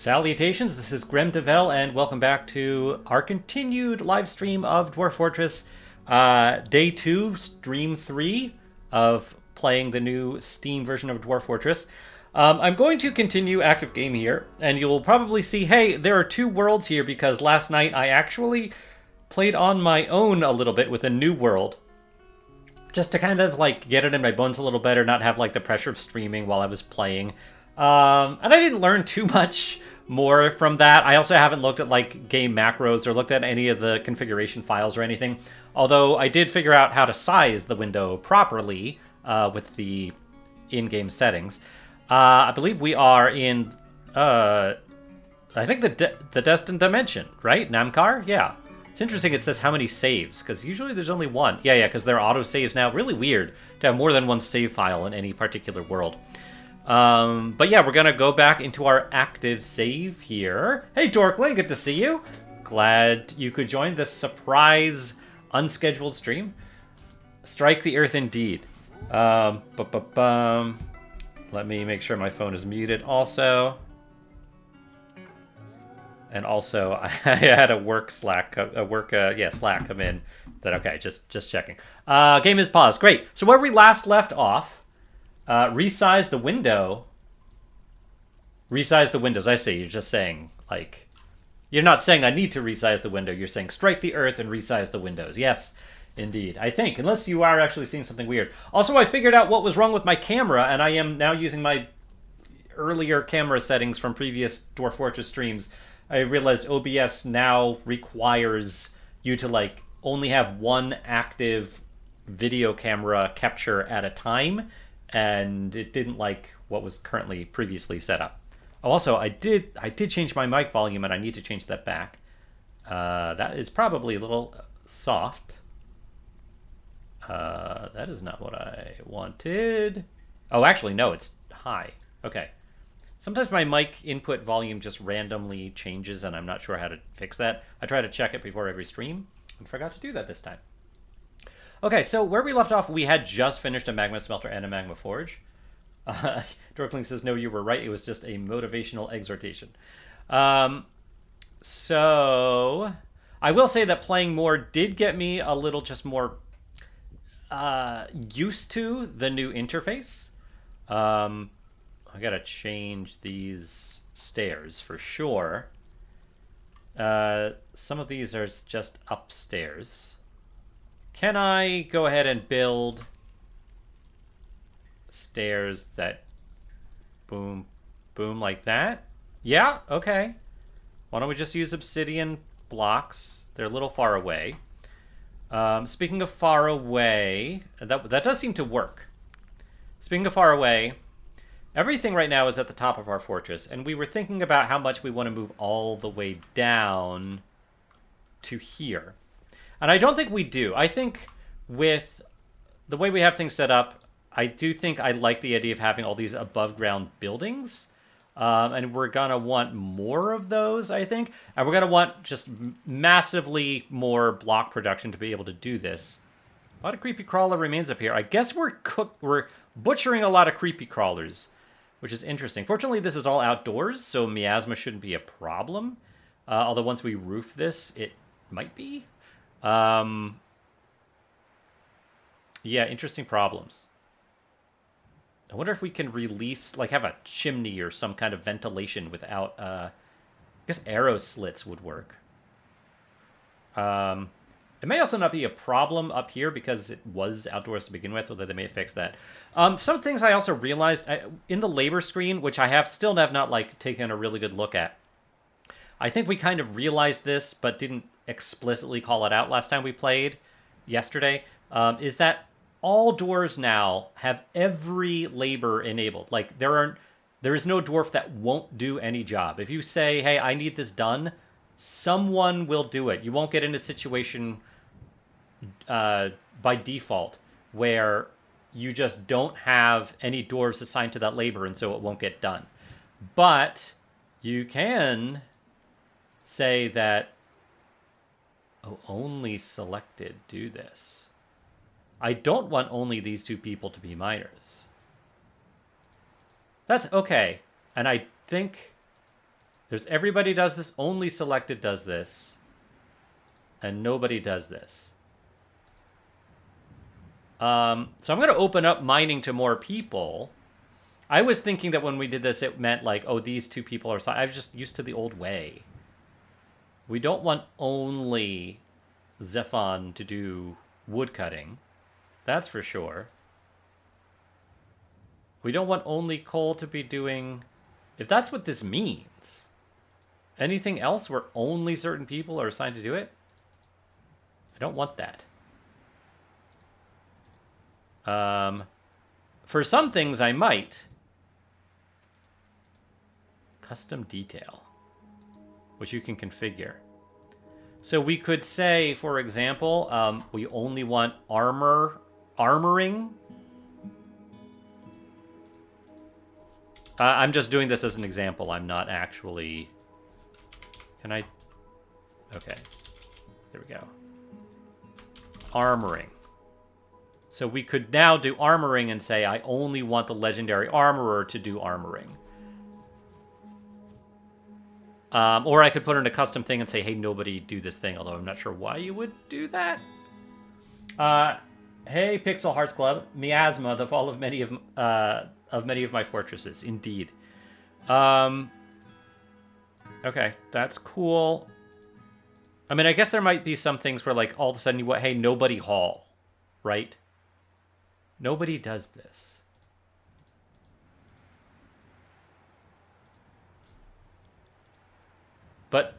Salutations, this is Grem Devel, and welcome back to our continued live stream of Dwarf Fortress. Day 2, Stream 3 of playing the new Steam version of Dwarf Fortress. I'm going to continue active game here, and you'll probably see, hey, there are two worlds here because last night I actually played on my own a little bit with a new world. Just to kind of like get it in my bones a little better, not have like the pressure of streaming while I was playing. And I didn't learn too much more from that. I also haven't looked at like game macros or looked at any of the configuration files or anything. Although I did figure out how to size the window properly with the in-game settings. I believe we are in, I think the Destined Dimension, right? Namkar? Yeah. It's interesting it says how many saves, because usually there's only one. Yeah, because they're auto-saves now. Really weird to have more than one save file in any particular world. But yeah, we're going to go back into our active save here. Hey, Dorkling, good to see you. Glad you could join this surprise, unscheduled stream. Strike the earth indeed. Let me make sure my phone is muted also. And also, I had a work Slack, Slack come in. That okay, just checking. Game is paused. Great. So where we last left off, resize the window. Resize the windows. I see. You're just saying like, you're not saying I need to resize the window. You're saying strike the earth and resize the windows. Yes, indeed. I think unless you are actually seeing something weird. Also, I figured out what was wrong with my camera, and I am now using my earlier camera settings from previous Dwarf Fortress streams. I realized OBS now requires you to like only have one active video camera capture at a time, and it didn't like what was currently previously set up. Oh, also, I did change my mic volume, and I need to change that back. That is probably a little soft. That is not what I wanted. Oh, actually, no, it's high. Okay. Sometimes my mic input volume just randomly changes, and I'm not sure how to fix that. I try to check it before every stream, and forgot to do that this time. Okay, so where we left off, we had just finished a magma smelter and a magma forge. Dorkling says, no, you were right. It was just a motivational exhortation. So I will say that playing more did get me a little just more used to the new interface. I gotta change these stairs for sure. Some of these are just upstairs. Can I go ahead and build stairs that boom, boom like that? Yeah, okay. Why don't we just use obsidian blocks? They're a little far away. Speaking of far away, that does seem to work. Speaking of far away, everything right now is at the top of our fortress, and we were thinking about how much we want to move all the way down to here. And I don't think we do. I think with the way we have things set up, I do think I like the idea of having all these above-ground buildings. And we're going to want more of those, I think. And we're going to want just massively more block production to be able to do this. A lot of creepy crawler remains up here. I guess we're butchering a lot of creepy crawlers, which is interesting. Fortunately, this is all outdoors, so miasma shouldn't be a problem. Although once we roof this, it might be. Yeah, interesting problems. I wonder if we can release, like have a chimney or some kind of ventilation without, I guess arrow slits would work. It may also not be a problem up here because it was outdoors to begin with, although they may have fixed that. Some things I also realized in the labor screen, which I still have not like taken a really good look at. I think we kind of realized this, but didn't explicitly call it out last time we played yesterday, is that all dwarves now have every labor enabled. Like there is no dwarf that won't do any job. If you say, hey, I need this done, someone will do it. You won't get in a situation by default where you just don't have any dwarves assigned to that labor, and so it won't get done. But you can say that, oh, only selected do this. I don't want only these two people to be miners. That's okay. And I think There's everybody does this, only selected does this, and nobody does this. So I'm going to open up mining to more people. I was thinking that when we did this, it meant like, oh, these two people are... I was just used to the old way. We don't want only Zephon to do wood cutting. That's for sure. We don't want only Cole to be doing... If that's what this means, anything else where only certain people are assigned to do it, I don't want that. For some things, I might. Custom detail, which you can configure. So we could say, for example, we only want armoring. I'm just doing this as an example. I'm not actually... Can I... Okay. There we go. Armoring. So we could now do armoring and say, I only want the legendary armorer to do armoring. Or I could put in a custom thing and say, hey, nobody do this thing, although I'm not sure why you would do that. Hey, Pixel Hearts Club. Miasma, the fall of many of my fortresses. Indeed. Okay, that's cool. I mean, I guess there might be some things where, like, all of a sudden you want, hey, nobody haul, right? Nobody does this. But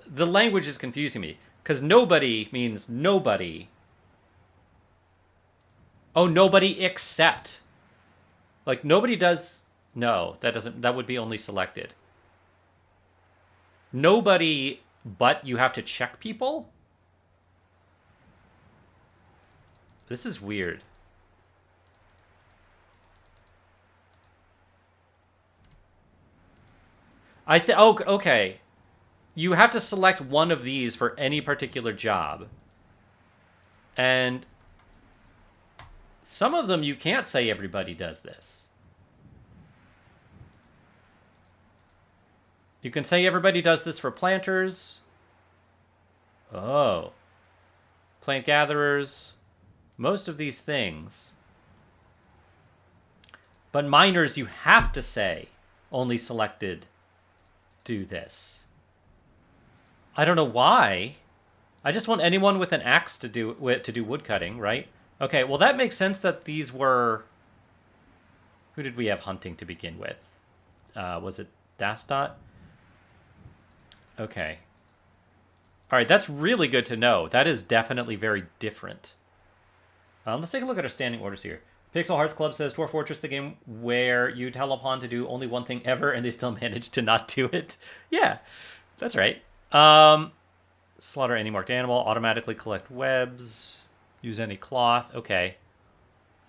the language is confusing me, because nobody means nobody. Oh, nobody except. Like, nobody does... No, that would be only selected. Nobody, but you have to check people? This is weird. Oh, okay. You have to select one of these for any particular job. And some of them you can't say everybody does this. You can say everybody does this for planters. Oh. Plant gatherers. Most of these things. But miners, you have to say only selected do this. I don't know why. I just want anyone with an axe to do wood cutting, right? Okay, well that makes sense that these were... Who did we have hunting to begin with? Was it Dastot? Okay. All right, that's really good to know. That is definitely very different. Let's take a look at our standing orders here. Pixel Hearts Club says, Dwarf Fortress, the game where you tell a pawn to do only one thing ever and they still manage to not do it. Yeah, that's right. Slaughter any marked animal, automatically collect webs, use any cloth. Okay.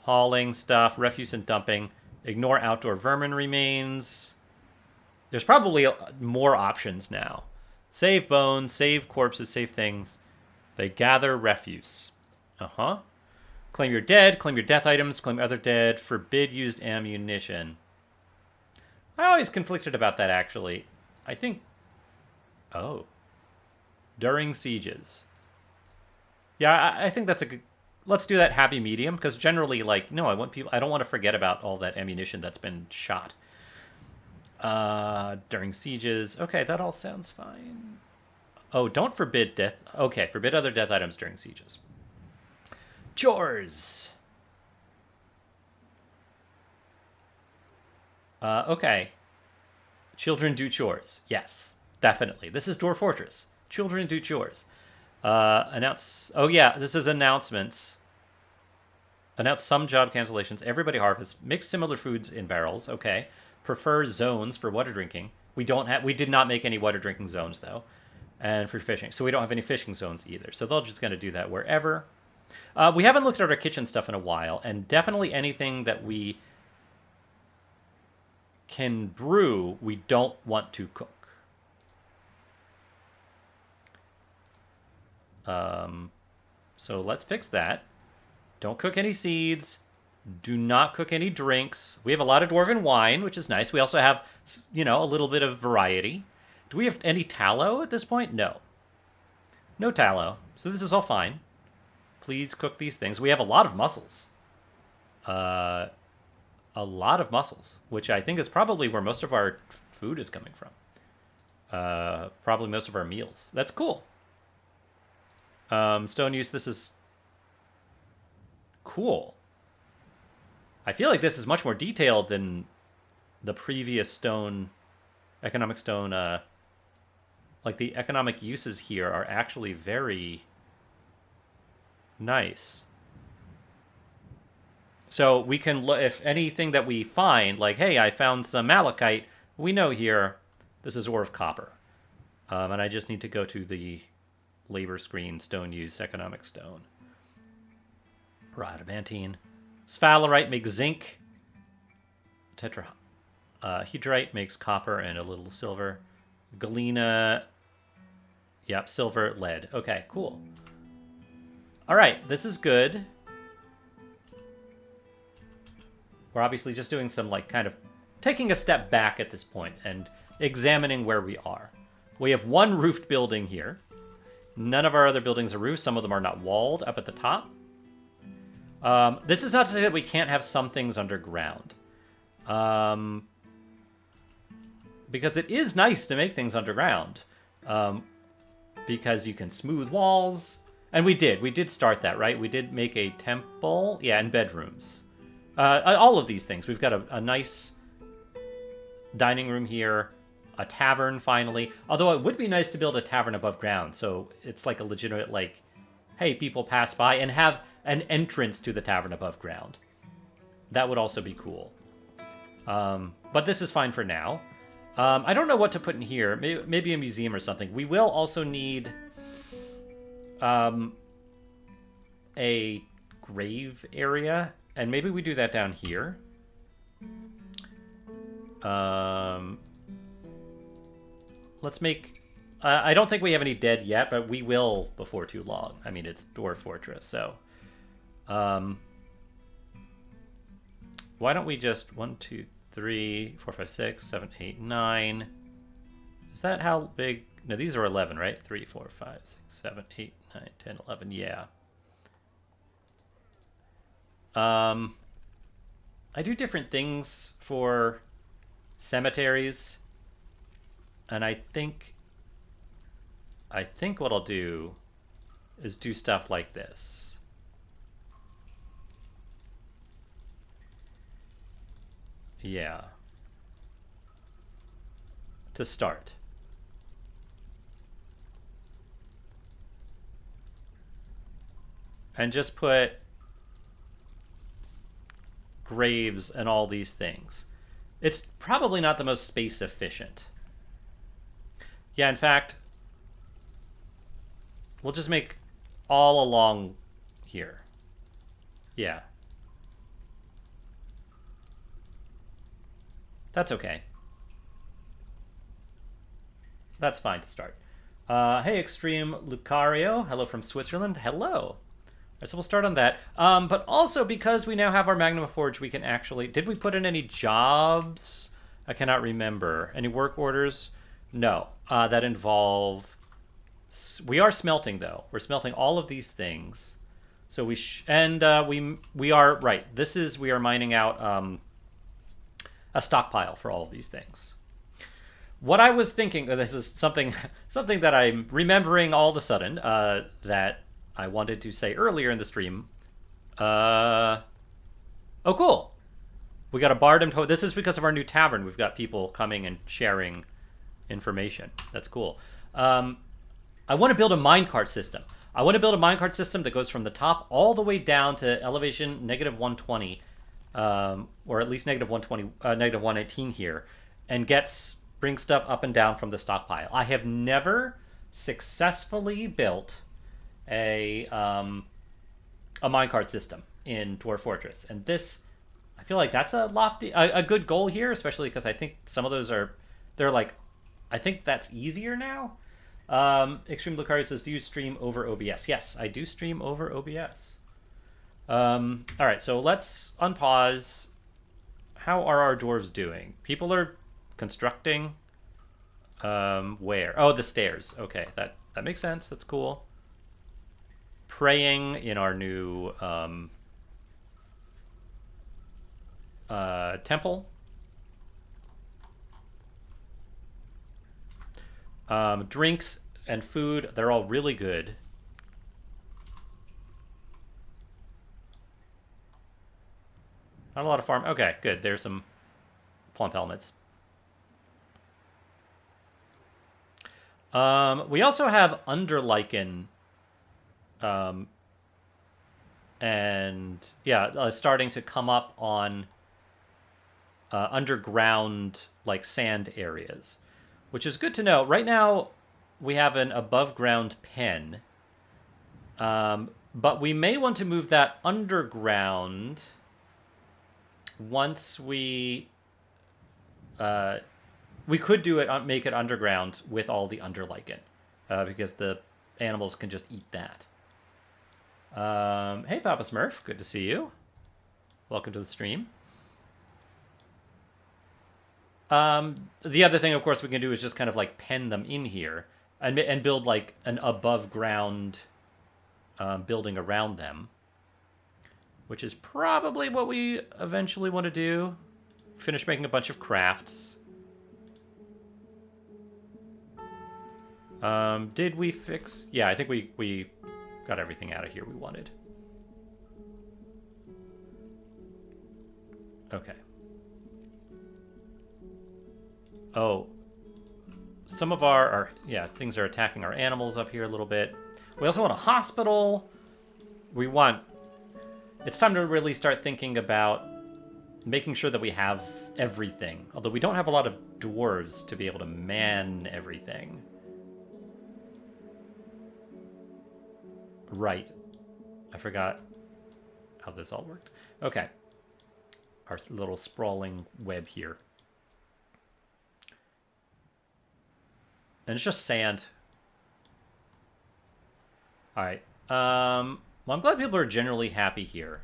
Hauling stuff, refuse and dumping. Ignore outdoor vermin remains. There's probably more options now. Save bones, save corpses, save things. They gather refuse. Uh-huh. Claim your dead, claim your death items, claim other dead, forbid used ammunition. I always conflicted about that, actually. I think... Oh. During sieges. Yeah, I think that's a good... Let's do that happy medium, because generally, like, no, I don't want to forget about all that ammunition that's been shot. During sieges. Okay, that all sounds fine. Oh, don't forbid death... Okay, forbid other death items during sieges. Chores. Okay. Children do chores. Yes, definitely. This is Dwarf Fortress. Children do chores. Announce... Oh, yeah, this is announcements. Announce some job cancellations. Everybody harvest. Mix similar foods in barrels. Okay. Prefer zones for water drinking. We did not make any water drinking zones, though. And for fishing. So we don't have any fishing zones either. So they're just going to do that wherever. We haven't looked at our kitchen stuff in a while, and definitely anything that we can brew, we don't want to cook. So let's fix that. Don't cook any seeds. Do not cook any drinks. We have a lot of dwarven wine, which is nice. We also have, a little bit of variety. Do we have any tallow at this point? No. No tallow. So this is all fine. Please cook these things. We have a lot of mussels. A lot of mussels, which I think is probably where most of our food is coming from. Probably most of our meals. That's cool. Stone use, this is cool. I feel like this is much more detailed than the previous economic stone. Like the economic uses here are actually very nice. So we can look, if anything that we find, like, hey, I found some malachite, we know here this is ore of copper. And I just need to go to the labor screen, stone use, economic stone. Adamantine. Sphalerite makes zinc. Tetrahedrite makes copper and a little silver. Galena, yep, silver, lead. Okay, cool. All right, this is good. We're obviously just doing some, like, kind of taking a step back at this point and examining where we are. We have one roofed building here. None of our other buildings are roofed. Some of them are not walled up at the top. This is not to say that we can't have some things underground. Because it is nice to make things underground. Because you can smooth walls. And we did start that, right? We did make a temple. Yeah, and bedrooms. All of these things. We've got a nice dining room here. A tavern, finally. Although it would be nice to build a tavern above ground. So it's like a legitimate, like, hey, people pass by and have an entrance to the tavern above ground. That would also be cool. But this is fine for now. I don't know what to put in here. Maybe a museum or something. We will also need a grave area. And maybe we do that down here. Let's make... I don't think we have any dead yet, but we will before too long. I mean, it's Dwarf Fortress, so... why don't we just 1, 2, 3, 4, 5, 6, 7, 8, 9... Is that how big... No, these are 11, right? 3, 4, 5, 6, 7, 8, 9, 10, 11, yeah. I do different things for cemeteries, and I think what I'll do is do stuff like this. Yeah. To start. And just put graves and all these things. It's probably not the most space efficient. Yeah, in fact, we'll just make all along here. Yeah. That's okay. That's fine to start. Hey, Extreme Lucario. Hello from Switzerland. Hello. So we'll start on that. But also, because we now have our Magnum Forge, we can actually... Did we put in any jobs? I cannot remember. Any work orders? No. That involve... We are smelting, though. We're smelting all of these things. So we... we are... Right. This is... We are mining out a stockpile for all of these things. What I was thinking... This is something that I'm remembering all of a sudden. That... I wanted to say earlier in the stream. Oh, cool. We got a bard. This is because of our new tavern. We've got people coming and sharing information. That's cool. I want to build a minecart system. I want to build a minecart system that goes from the top all the way down to elevation -120, or at least -120, -118 here, and bring stuff up and down from the stockpile. I have never successfully built a minecart system in Dwarf Fortress, and this, I feel like that's a good goal here, especially because I think some of those they're like, I think that's easier now. Extreme Lucario says, do you stream over OBS? Yes, I do stream over OBS. All right, so let's unpause. How are our dwarves doing? People are constructing. Where? Oh, the stairs. Okay, that makes sense. That's cool. Praying in our new temple. Drinks and food, they're all really good. Not a lot of farm. Okay, good. There's some plump helmets. We also have underlichen, and yeah, starting to come up on underground like sand areas, which is good to know. Right now, we have an above ground pen, but we may want to move that underground once we could do it, make it underground with all the underlichen, because the animals can just eat that. Hey, Papa Smurf, good to see you. Welcome to the stream. The other thing, of course, we can do is just kind of like pen them in here and build like an above ground building around them, which is probably what we eventually want to do. Finish making a bunch of crafts. Did we fix? Yeah, I think we got everything out of here we wanted. Okay. Oh, some of our things are attacking our animals up here a little bit. We also want a hospital. It's time to really start thinking about making sure that we have everything. Although we don't have a lot of dwarves to be able to man everything. Right. I forgot how this all worked. Okay. Our little sprawling web here. And it's just sand. All right. Well, I'm glad people are generally happy here.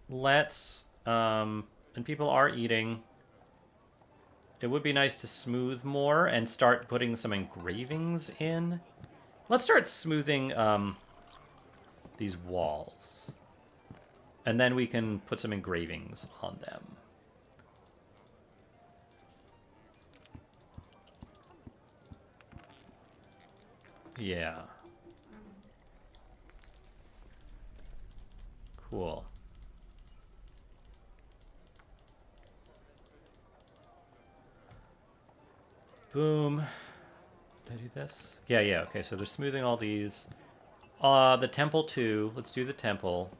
Let's, and people are eating. It would be nice to smooth more and start putting some engravings in. Let's start smoothing these walls. And then we can put some engravings on them. Yeah. Cool. Boom. Did I do this? Yeah, okay, so they're smoothing all these. The temple too. Let's do the temple.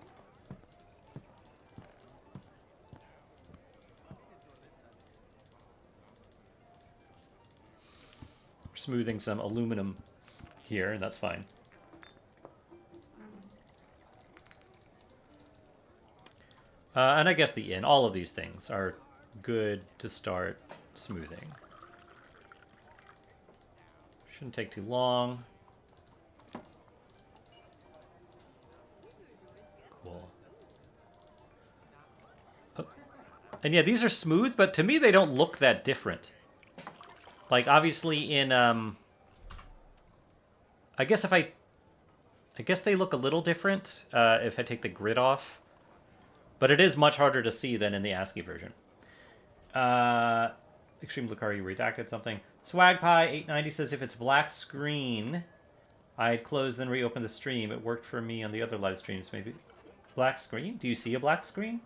We're smoothing some aluminum here, and that's fine. And I guess the inn, all of these things are good to start smoothing. Shouldn't take too long. Cool. Oh. And yeah, these are smooth, but to me they don't look that different. Like, obviously in, I guess they look a little different if I take the grid off. But it is much harder to see than in the ASCII version. Extreme Lucari redacted something. Swagpie890 says, if it's black screen, I'd close then reopen the stream. It worked for me on the other live streams. Maybe black screen? Do you see a black screen?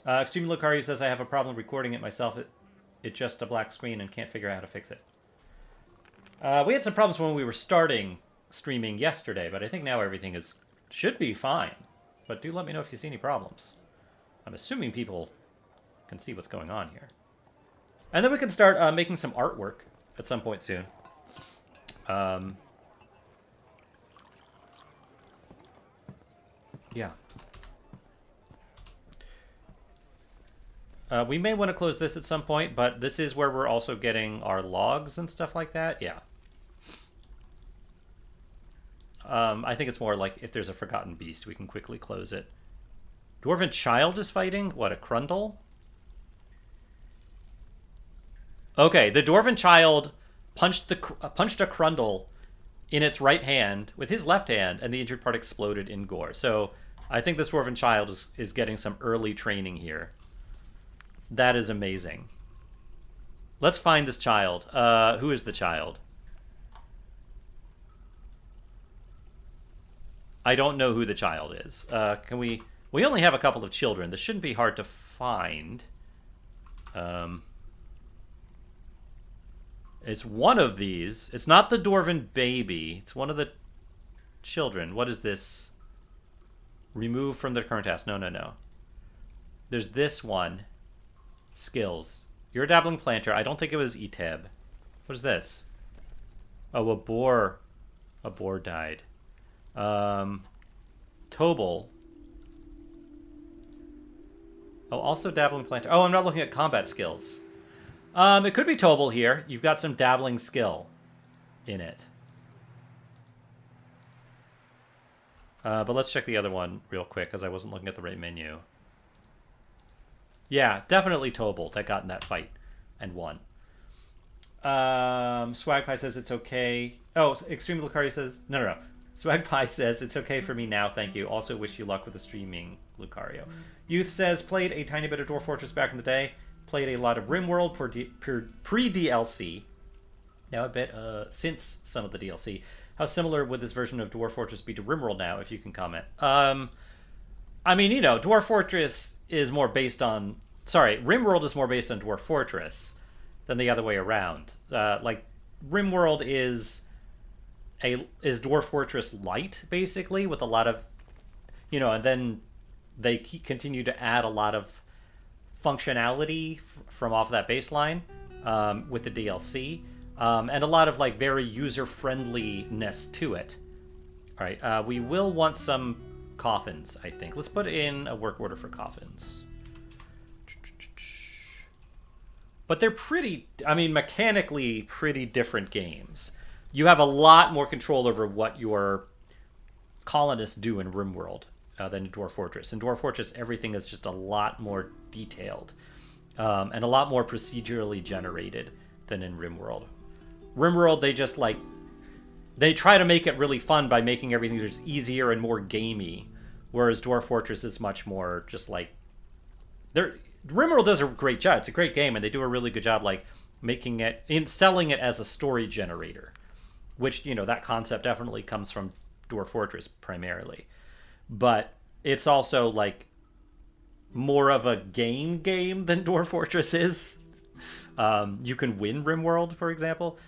Extreme Lucari says, I have a problem recording it myself. It's just a black screen and can't figure out how to fix it. We had some problems when we were starting streaming yesterday, but I think now everything should be fine. But do let me know if you see any problems. I'm assuming people can see what's going on here. And then we can start making some artwork at some point soon. Yeah. We may want to close this at some point, but this is where we're also getting our logs and stuff like that. Yeah. I think it's more like if there's a forgotten beast, we can quickly close it. Dwarven child is fighting? What, a Crundle? Okay, the Dwarven child punched a Crundle in its right hand with his left hand, and the injured part exploded in gore. So I think this Dwarven child is getting some early training here. That is amazing. Let's find this child. Who is the child? I don't know who the child is. Can we... We only have a couple of children. This shouldn't be hard to find. It's one of these. It's not the Dwarven baby. It's one of the children. What is this? Remove from the current task. No. There's this one. Skills. You're a dabbling planter. I don't think it was Eteb. What is this? Oh, a boar. A boar died. Tobal. Oh, also dabbling planter. Oh, I'm not looking at combat skills. It could be Tobal here. You've got some dabbling skill in it. But let's check the other one real quick because I wasn't looking at the right menu. Yeah, definitely Tobal that got in that fight and won. Swagpie says it's okay. Oh, Extreme Lucario says... No. Swagpie says it's okay for me now, thank you. Also wish you luck with the streaming, Lucario. Youth says played a tiny bit of Dwarf Fortress back in the day. Played a lot of RimWorld pre-DLC. Now a bit since some of the DLC. How similar would this version of Dwarf Fortress be to RimWorld now, if you can comment? I mean, you know, Dwarf Fortress is more based on... Sorry, RimWorld is more based on Dwarf Fortress than the other way around. Like, RimWorld is Dwarf Fortress light, basically, with a lot of... You know, and then they continue to add a lot of functionality from off that baseline with the DLC. And a lot of, like, very user-friendliness to it. All right, we will want some coffins, I think. Let's put in a work order for coffins. But they're pretty, I mean, mechanically pretty different games. You have a lot more control over what your colonists do in RimWorld than in Dwarf Fortress. In Dwarf Fortress, everything is just a lot more detailed and a lot more procedurally generated than in RimWorld. RimWorld, they just, like, they try to make it really fun by making everything just easier and more gamey, whereas Dwarf Fortress is much more just, like, RimWorld does a great job. It's a great game, and they do a really good job, like, making it, selling it as a story generator, which, you know, that concept definitely comes from Dwarf Fortress primarily. But it's also, like, more of a game than Dwarf Fortress is. You can win RimWorld, for example.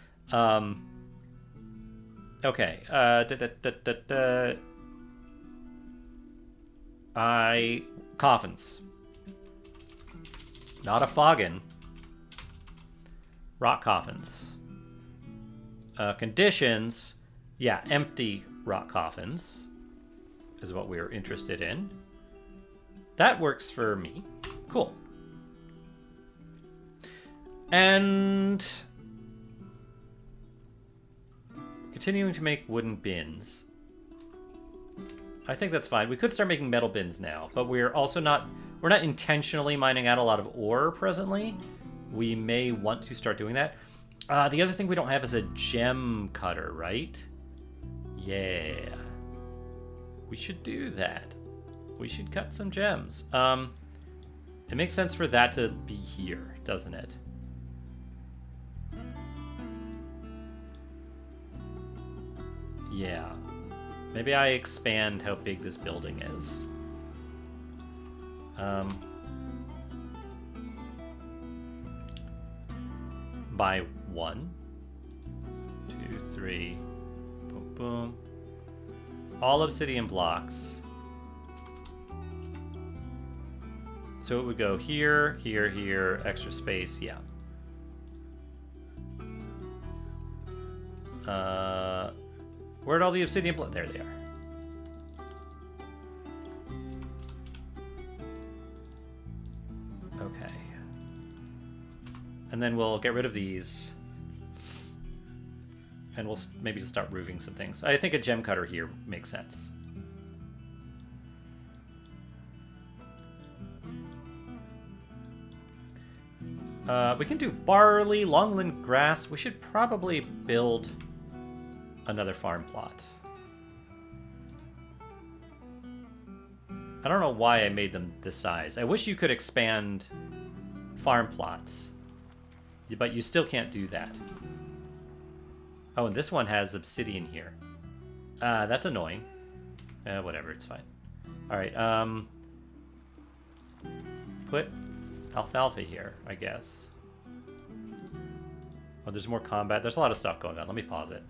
Okay. Coffins. Not a foggin. Rock coffins. Conditions. Yeah, empty rock coffins is what we're interested in. That works for me. Cool. And continuing to make wooden bins. I think that's fine. We could start making metal bins now, but we're also not intentionally mining out a lot of ore presently. We may want to start doing that. The other thing we don't have is a gem cutter, right? Yeah. We should do that. We should cut some gems. It makes sense for that to be here, doesn't it? Yeah. Maybe I expand how big this building is. By 1, 2, 3, boom, boom. All obsidian blocks. So it would go here, here, here, extra space, yeah. Where'd all the obsidian blocks? There they are. Okay. And then we'll get rid of these. And we'll maybe just start roofing some things. I think a gem cutter here makes sense. We can do barley, longland grass. We should probably build another farm plot. I don't know why I made them this size. I wish you could expand farm plots, but you still can't do that. Oh, and this one has obsidian here. That's annoying. Whatever, it's fine. All right, put alfalfa here, I guess. Oh, there's more combat. There's a lot of stuff going on. Let me pause it.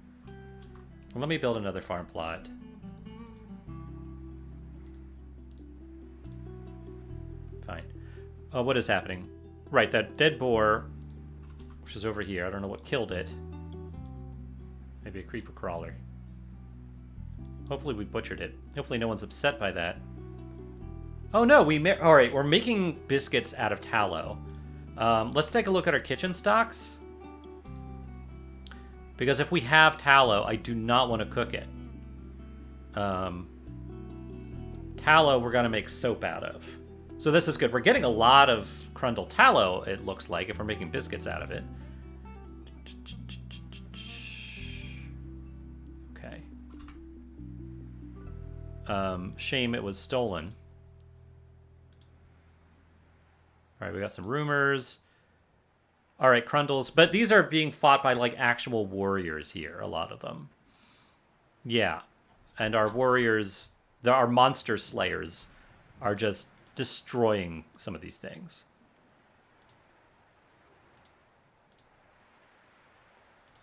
Let me build another farm plot. Fine. Oh, what is happening? Right, that dead boar, which is over here. I don't know what killed it. Maybe a creeper crawler. Hopefully we butchered it. Hopefully no one's upset by that. Oh no, all right, we're making biscuits out of tallow. Let's take a look at our kitchen stocks. Because if we have tallow, I do not want to cook it. Tallow we're going to make soap out of. So this is good. We're getting a lot of Crundle tallow, it looks like, if we're making biscuits out of it. Okay. Shame it was stolen. All right, we got some rumors. All right, Crundles. But these are being fought by, like, actual warriors here, a lot of them. Yeah. And our warriors, our monster slayers, are just destroying some of these things.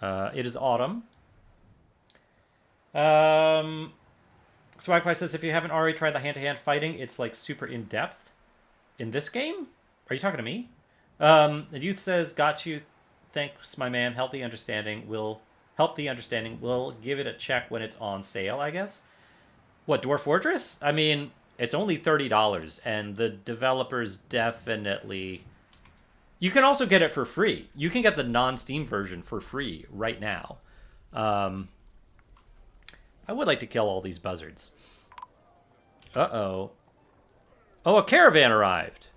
It is autumn. Swagpie says, if you haven't already tried the hand-to-hand fighting, it's, like, super in-depth. In this game? Are you talking to me? The youth says, got you. Thanks, my man. Help the understanding. We'll give it a check when it's on sale, I guess. What, Dwarf Fortress? I mean, it's only $30, and the developers definitely... You can also get it for free. You can get the non-Steam version for free right now. I would like to kill all these buzzards. Uh-oh. Oh, a caravan arrived.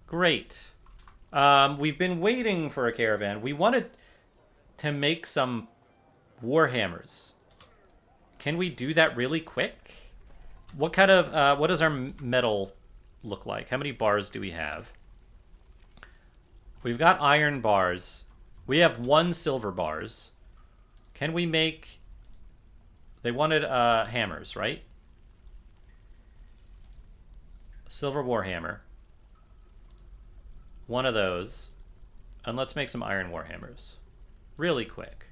Great. We've been waiting for a caravan. We wanted to make some warhammers. Can we do that really quick? What kind of, what does our metal look like? How many bars do we have? We've got iron bars. We have 1 silver bars. Can we make... They wanted hammers, right? Silver warhammer. 1 of those. And let's make some iron warhammers. Really quick.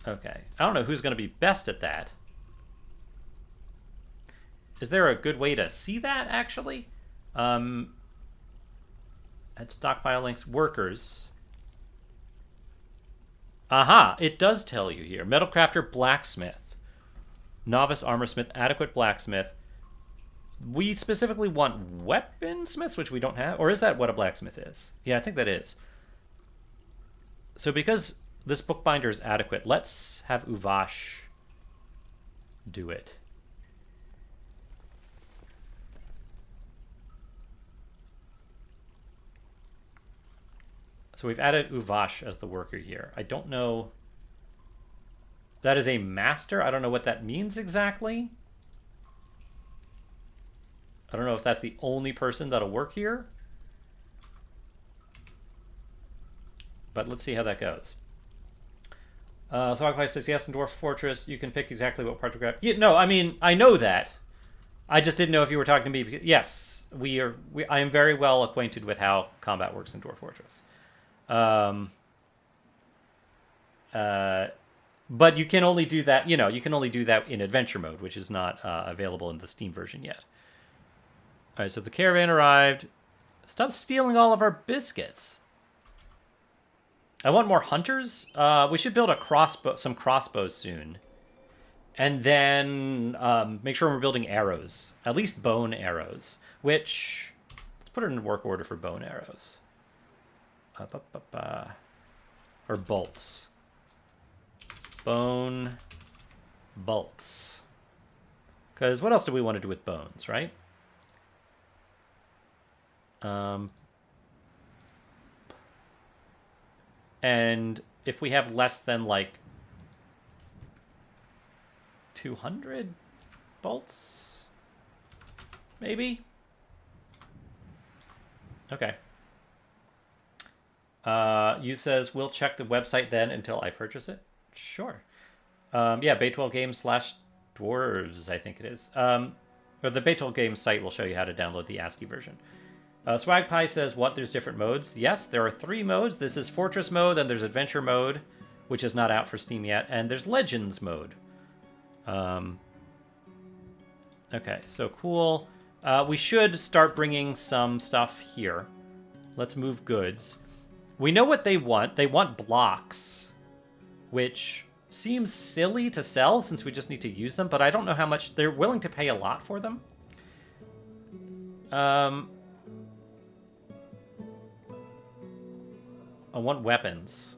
Okay. I don't know who's going to be best at that. Is there a good way to see that, actually? At stockpile links, workers. Aha! It does tell you here. Metalcrafter, blacksmith. Novice armorsmith, adequate blacksmith. We specifically want weaponsmiths, which we don't have. Or is that what a blacksmith is? Yeah, I think that is. So because this bookbinder is adequate, let's have Uvash do it. So we've added Uvash as the worker here. I don't know... That is a master? I don't know what that means exactly. I don't know if that's the only person that'll work here. But let's see how that goes. So Occupies says, yes, in Dwarf Fortress, you can pick exactly what part to grab. Yeah, no, I mean, I know that. I just didn't know if you were talking to me. Because, yes, I am very well acquainted with how combat works in Dwarf Fortress. But you can only do that, you can only do that in adventure mode, which is not available in the Steam version yet. All right, so the caravan arrived. Stop stealing all of our biscuits. I want more hunters. We should build some crossbows soon. And then make sure we're building arrows. At least bone arrows. Which, let's put it in work order for bone arrows. Or bolts. Bone bolts. Because what else do we want to do with bones, right? And if we have less than like 200 bolts, maybe? Okay. Youth says, we'll check the website then until I purchase it. Sure. Yeah, Bay12 Games / Dwarves, I think it is. Or the Bay12 Games site will show you how to download the ASCII version. Swagpie says, what, there's different modes? Yes, there are 3 modes. This is Fortress mode, then there's Adventure mode, which is not out for Steam yet, and there's Legends mode. Okay, so cool. We should start bringing some stuff here. Let's move goods. We know what they want. They want blocks, which seems silly to sell since we just need to use them, but I don't know how much. They're willing to pay a lot for them. I want weapons.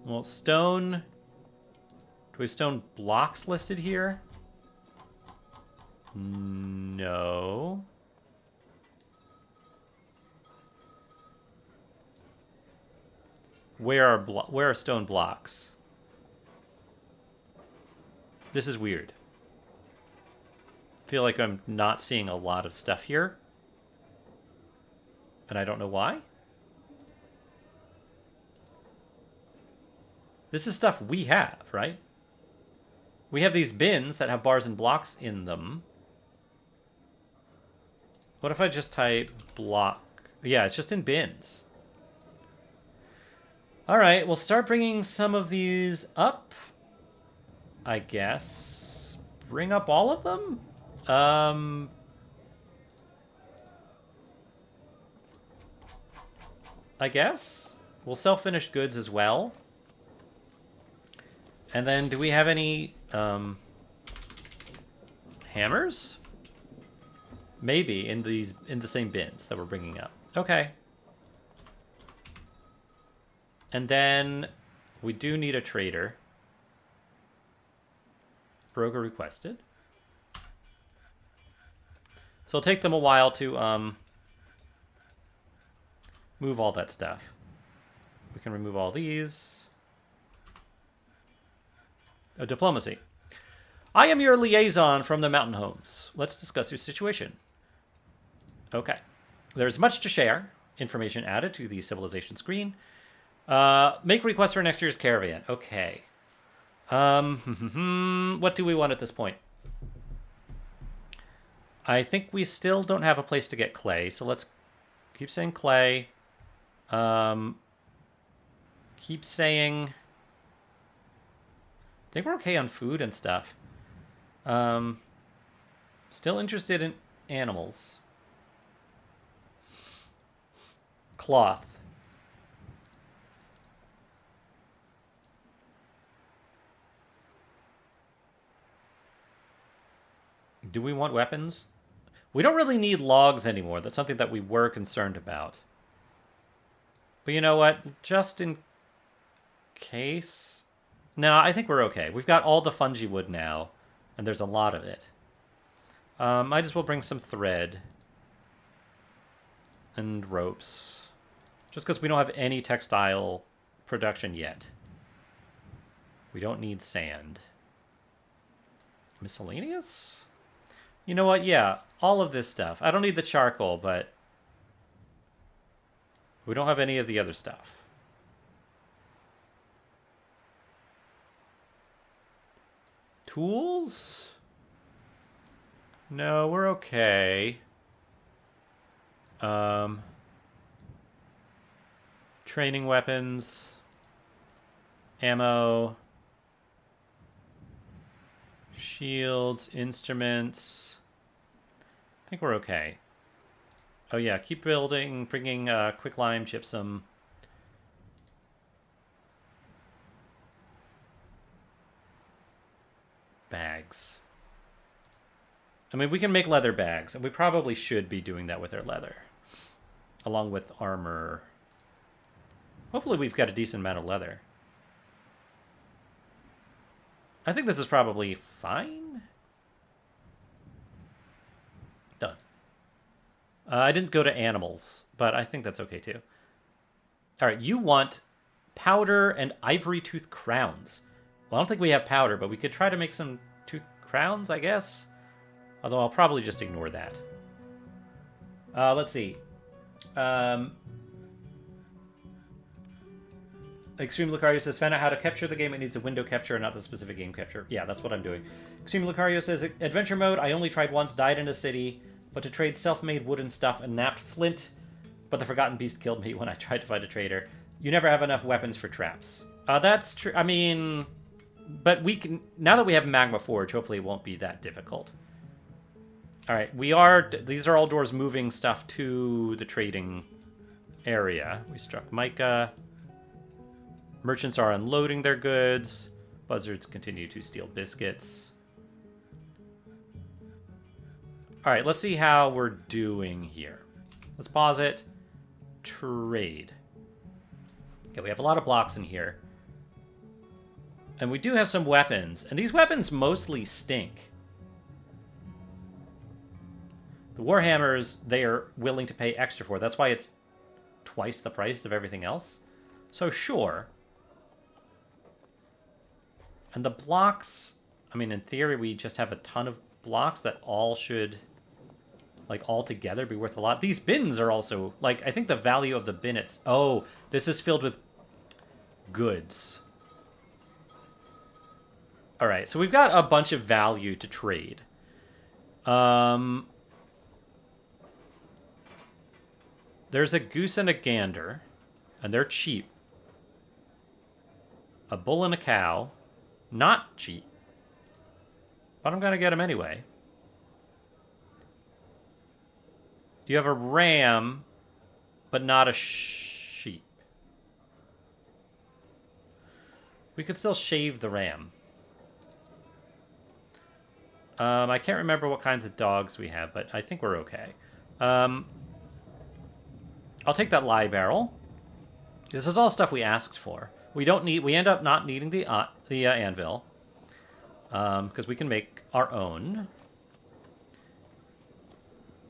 Well, stone. Do we have stone blocks listed here? No. Where are stone blocks? This is weird. I feel like I'm not seeing a lot of stuff here. And I don't know why. This is stuff we have, right? We have these bins that have bars and blocks in them. What if I just type block? Yeah, it's just in bins. All right, we'll start bringing some of these up, I guess. Bring up all of them? I guess. We'll sell finished goods as well. And then do we have any hammers? Maybe in the same bins that we're bringing up. Okay. And then we do need a trader. Broker requested. So it'll take them a while to move all that stuff. We can remove all these. Oh, diplomacy. I am your liaison from the mountain homes. Let's discuss your situation. Okay. There's much to share. Information added to the civilization screen. Make requests for next year's caravan. Okay. What do we want at this point? I think we still don't have a place to get clay, so let's keep saying clay. Keep saying... I think we're okay on food and stuff. Still interested in animals. Cloth. Do we want weapons? We don't really need logs anymore. That's something that we were concerned about. But you know what? Just in case... No, I think we're okay. We've got all the fungi wood now, and there's a lot of it. Might as well bring some thread and ropes. Just because we don't have any textile production yet. We don't need sand. Miscellaneous? You know what? Yeah, all of this stuff. I don't need the charcoal, but we don't have any of the other stuff. Tools? No, we're okay. Training weapons. Ammo. Shields, instruments. I think we're okay. Oh yeah, keep building, bringing quicklime, gypsum. Bags. I mean, we can make leather bags, and we probably should be doing that with our leather. Along with armor. Hopefully we've got a decent amount of leather. I think this is probably fine. Done. I didn't go to animals, but I think that's okay too. All right, you want powder and ivory tooth crowns. Well, I don't think we have powder, but we could try to make some tooth crowns, I guess. Although I'll probably just ignore that. Let's see. Extreme Lucario says, find out how to capture the game. It needs a window capture and not the specific game capture. Yeah, that's what I'm doing. Extreme Lucario says, adventure mode, I only tried once, died in a city, but to trade self-made wooden stuff and napped flint, but the Forgotten Beast killed me when I tried to find a trader. You never have enough weapons for traps. That's true. I mean, but we can, now that we have Magma Forge, hopefully it won't be that difficult. All right, these are all doors moving stuff to the trading area. We struck Micah. Merchants are unloading their goods. Buzzards continue to steal biscuits. All right, let's see how we're doing here. Let's pause it. Trade. Okay, we have a lot of blocks in here. And we do have some weapons. And these weapons mostly stink. The Warhammers, they are willing to pay extra for. That's why it's twice the price of everything else. So sure. And the blocks, I mean, in theory, we just have a ton of blocks that all should, like, all together be worth a lot. These bins are also, like, I think the value of the bin, it's, oh, this is filled with goods. All right, so we've got a bunch of value to trade. There's a goose and a gander, and they're cheap. A bull and a cow. Not cheap. But I'm going to get them anyway. You have a ram, but not a sheep. We could still shave the ram. I can't remember what kinds of dogs we have, but I think we're okay. I'll take that lye barrel. This is all stuff we asked for. We end up not needing the anvil, because we can make our own.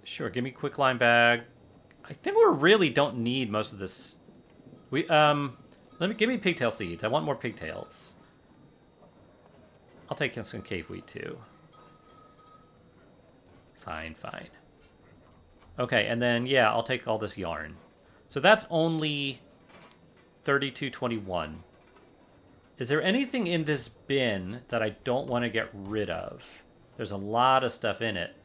Sure, give me quicklime bag. I think we really don't need most of this. Give me pigtail seeds. I want more pigtails. I'll take some cave wheat too. Fine. Okay, and then yeah, I'll take all this yarn. So that's only 32.21. Is there anything in this bin that I don't want to get rid of? There's a lot of stuff in it.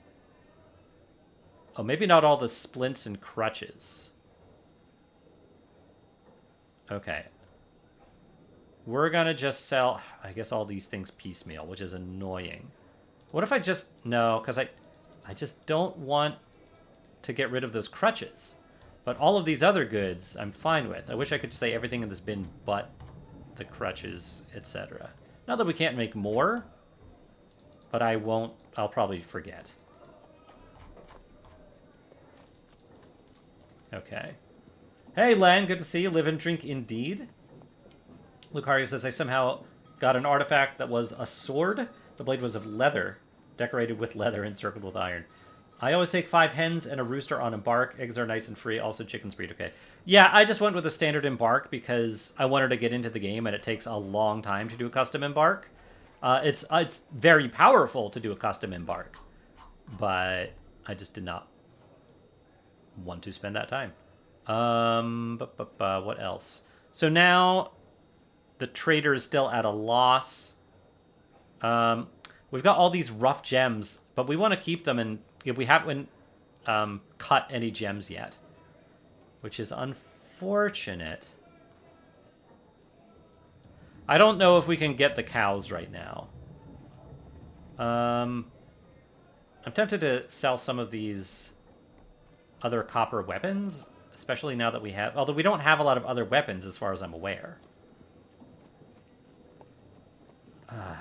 Oh, maybe not all the splints and crutches. Okay. We're going to just sell, I guess, all these things piecemeal, which is annoying. What if I just... No, because I just don't want to get rid of those crutches. But all of these other goods, I'm fine with. I wish I could say everything in this bin but the crutches, etc. Not that we can't make more, but I won't. I'll probably forget. Okay. Hey, Len, good to see you. Live and drink indeed. Lucario says, I somehow got an artifact that was a sword. The blade was of leather, decorated with leather, encircled with iron. I always take 5 hens and a rooster on embark. Eggs are nice and free. Also, chickens breed okay. Yeah, I just went with a standard embark because I wanted to get into the game, and it takes a long time to do a custom embark. It's very powerful to do a custom embark, but I just did not want to spend that time. What else? So now the trader is still at a loss. We've got all these rough gems, but we want to keep them, and we haven't cut any gems yet, which is unfortunate. I don't know if we can get the cows right now. I'm tempted to sell some of these other copper weapons, especially now that we have... Although we don't have a lot of other weapons as far as I'm aware.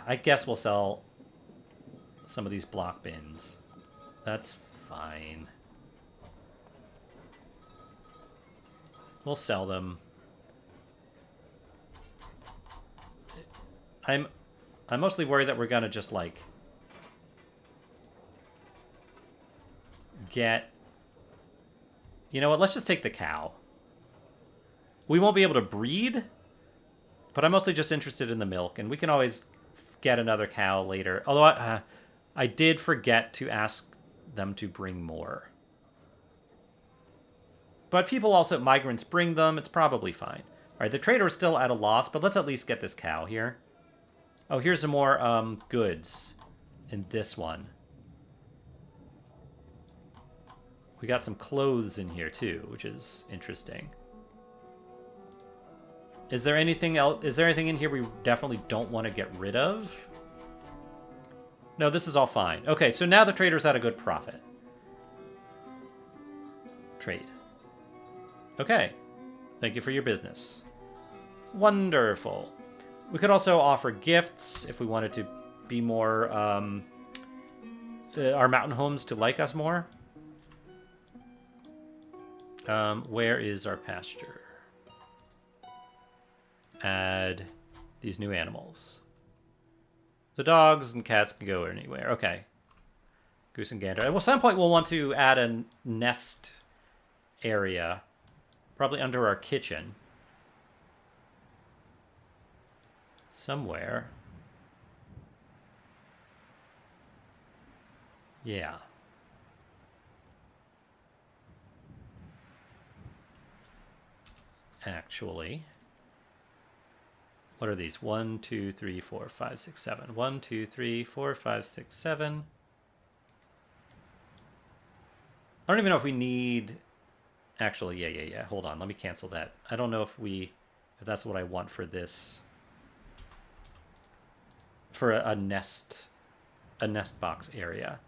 I guess we'll sell some of these block bins. That's fine. We'll sell them. I'm mostly worried that we're gonna just like get. You know what? Let's just take the cow. We won't be able to breed, but I'm mostly just interested in the milk, and we can always get another cow later. Although I did forget to ask them to bring more. But people also, migrants bring them. It's probably fine. All right, the trader is still at a loss, but let's at least get this cow here. Oh, here's some more goods in this one. We got some clothes in here too, which is interesting. Is there anything else? Is there anything in here we definitely don't want to get rid of? No, this is all fine. Okay, so now the trader's at a good profit. Trade. Okay. Thank you for your business. Wonderful. We could also offer gifts if we wanted to be more, our mountain homes to like us more. Where is our pasture? Add these new animals. The dogs and cats can go anywhere. Okay. Goose and gander. At some point, we'll want to add a nest area, probably under our kitchen. Somewhere. Yeah. Actually. What are these? 1, 2, 3, 4, 5, 6, 7. 1, 2, 3, 4, 5, 6, 7. I don't even know if we need... Actually, yeah. Hold on. Let me cancel that. I don't know if that's what I want for this. For a nest box area.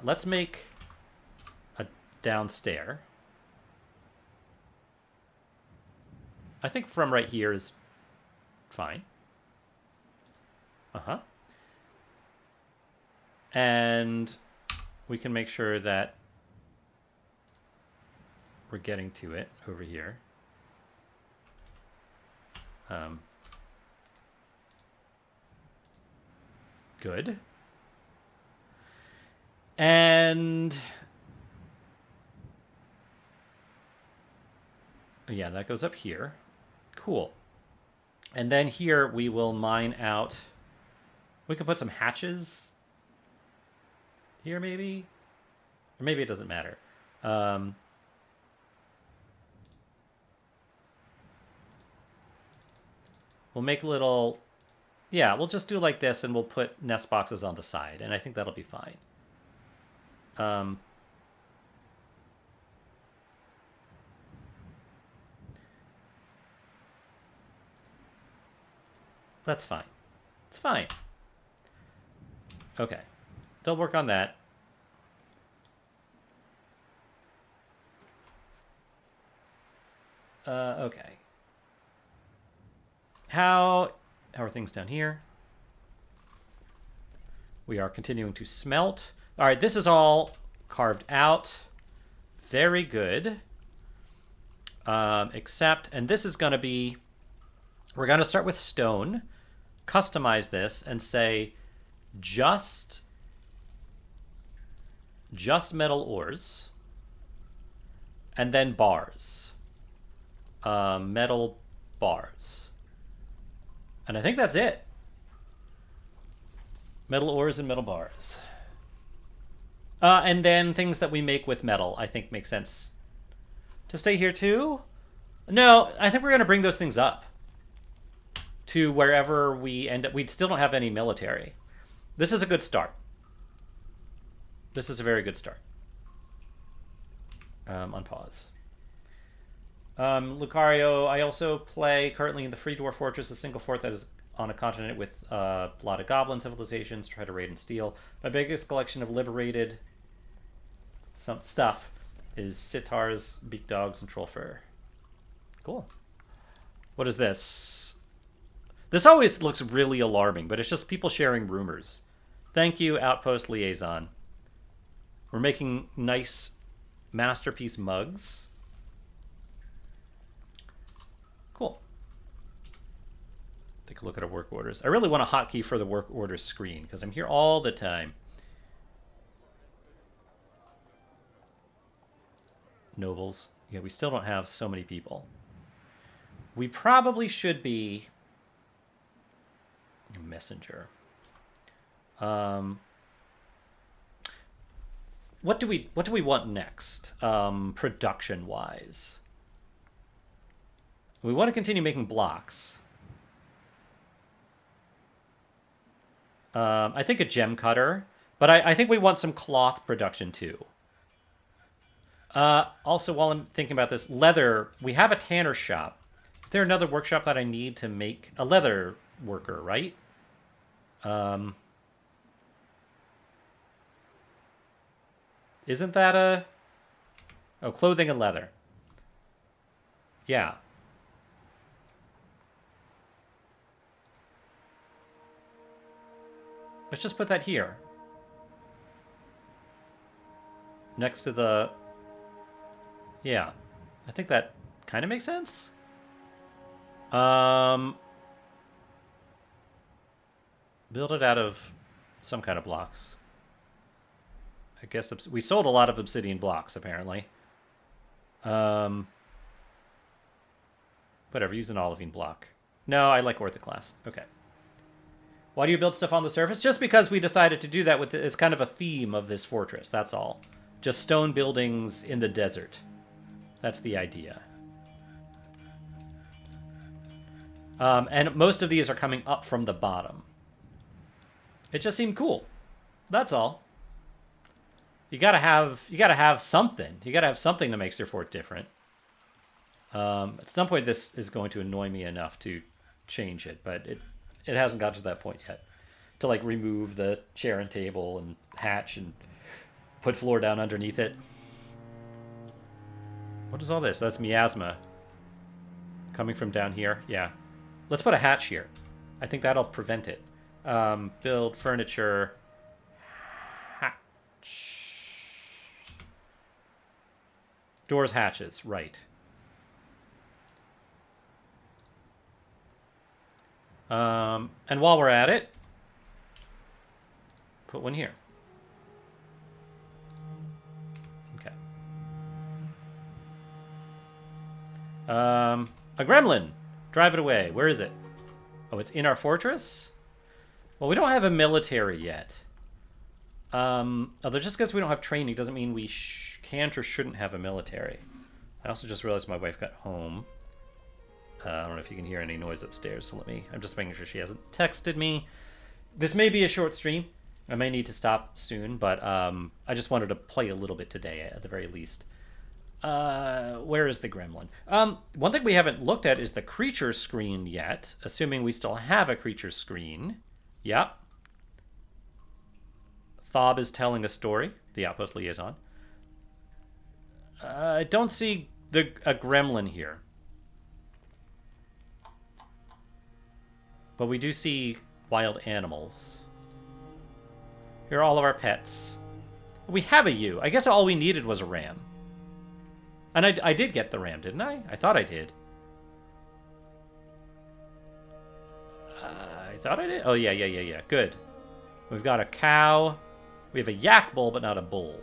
Let's make a downstairs. I think from right here is fine. And we can make sure that we're getting to it over here. Good. And yeah, that goes up here. Cool. And then here we will mine out. We can put some hatches here, maybe, or maybe it doesn't matter. We'll make little. Yeah, we'll just do like this, and we'll put nest boxes on the side, and I think that'll be fine. That's fine. It's fine. Okay. Don't work on that. Okay. How are things down here? We are continuing to smelt. All right, this is all carved out. Very good. Except, and this is going to be, we're going to start with stone, customize this, and say just metal ores, and then bars. Metal bars. And I think that's it. Metal ores and metal bars. And then things that we make with metal, I think makes sense to stay here too. No, I think we're going to bring those things up to wherever we end up. We still don't have any military. This is a good start. This is a very good start. On pause. Lucario, I also play currently in the Free Dwarf Fortress, a single fort that is on a continent with a lot of goblin civilizations, try to raid and steal. My biggest collection of liberated some stuff is sitars, beak dogs, and troll fur. Cool. What is this? This always looks really alarming, but it's just people sharing rumors. Thank you, Outpost Liaison. We're making nice masterpiece mugs. Cool. Take a look at our work orders. I really want a hotkey for the work orders screen because I'm here all the time. Nobles. Yeah, we still don't have so many people. We probably should be messenger. What do we want next? Production wise. We want to continue making blocks. I think a gem cutter, but I think we want some cloth production too. Also, while I'm thinking about this, leather, we have a tanner shop. Is there another workshop that I need to make a leather worker, right? Isn't that a... Oh, clothing and leather. Yeah. Let's just put that here. Next to the... Yeah. I think that kind of makes sense. Build it out of some kind of blocks. I guess we sold a lot of obsidian blocks, apparently. Whatever, use an olivine block. No, I like orthoclase. Okay. Why do you build stuff on the surface? Just because we decided to do that with as kind of a theme of this fortress, that's all. Just stone buildings in the desert. That's the idea. And most of these are coming up from the bottom. It just seemed cool. That's all. You gotta have something. You gotta have something that makes your fort different. At some point, this is going to annoy me enough to change it, but it hasn't got to that point yet. To like remove the chair and table and hatch and put floor down underneath it. What is all this? That's miasma. Coming from down here. Yeah. Let's put a hatch here. I think that'll prevent it. Build furniture. Hatch. Doors, hatches. Right. And while we're at it, put one here. Okay. A gremlin. Drive it away. Where is it? Oh, it's in our fortress? Well, we don't have a military yet. Although just because we don't have training doesn't mean we can't or shouldn't have a military. I also just realized my wife got home. I don't know if you can hear any noise upstairs, so I'm just making sure she hasn't texted me. This may be a short stream. I may need to stop soon, but I just wanted to play a little bit today at the very least. Where is the gremlin? One thing we haven't looked at is the creature screen yet, assuming we still have a creature screen. Yep. Thob is telling a story, the outpost liaison. I don't see a gremlin here. But we do see wild animals. Here are all of our pets. We have a ewe. I guess all we needed was a ram. And I did get the ram, didn't I? I thought I did. I thought I did? Oh, yeah. Good. We've got a cow. We have a yak bull, but not a bull.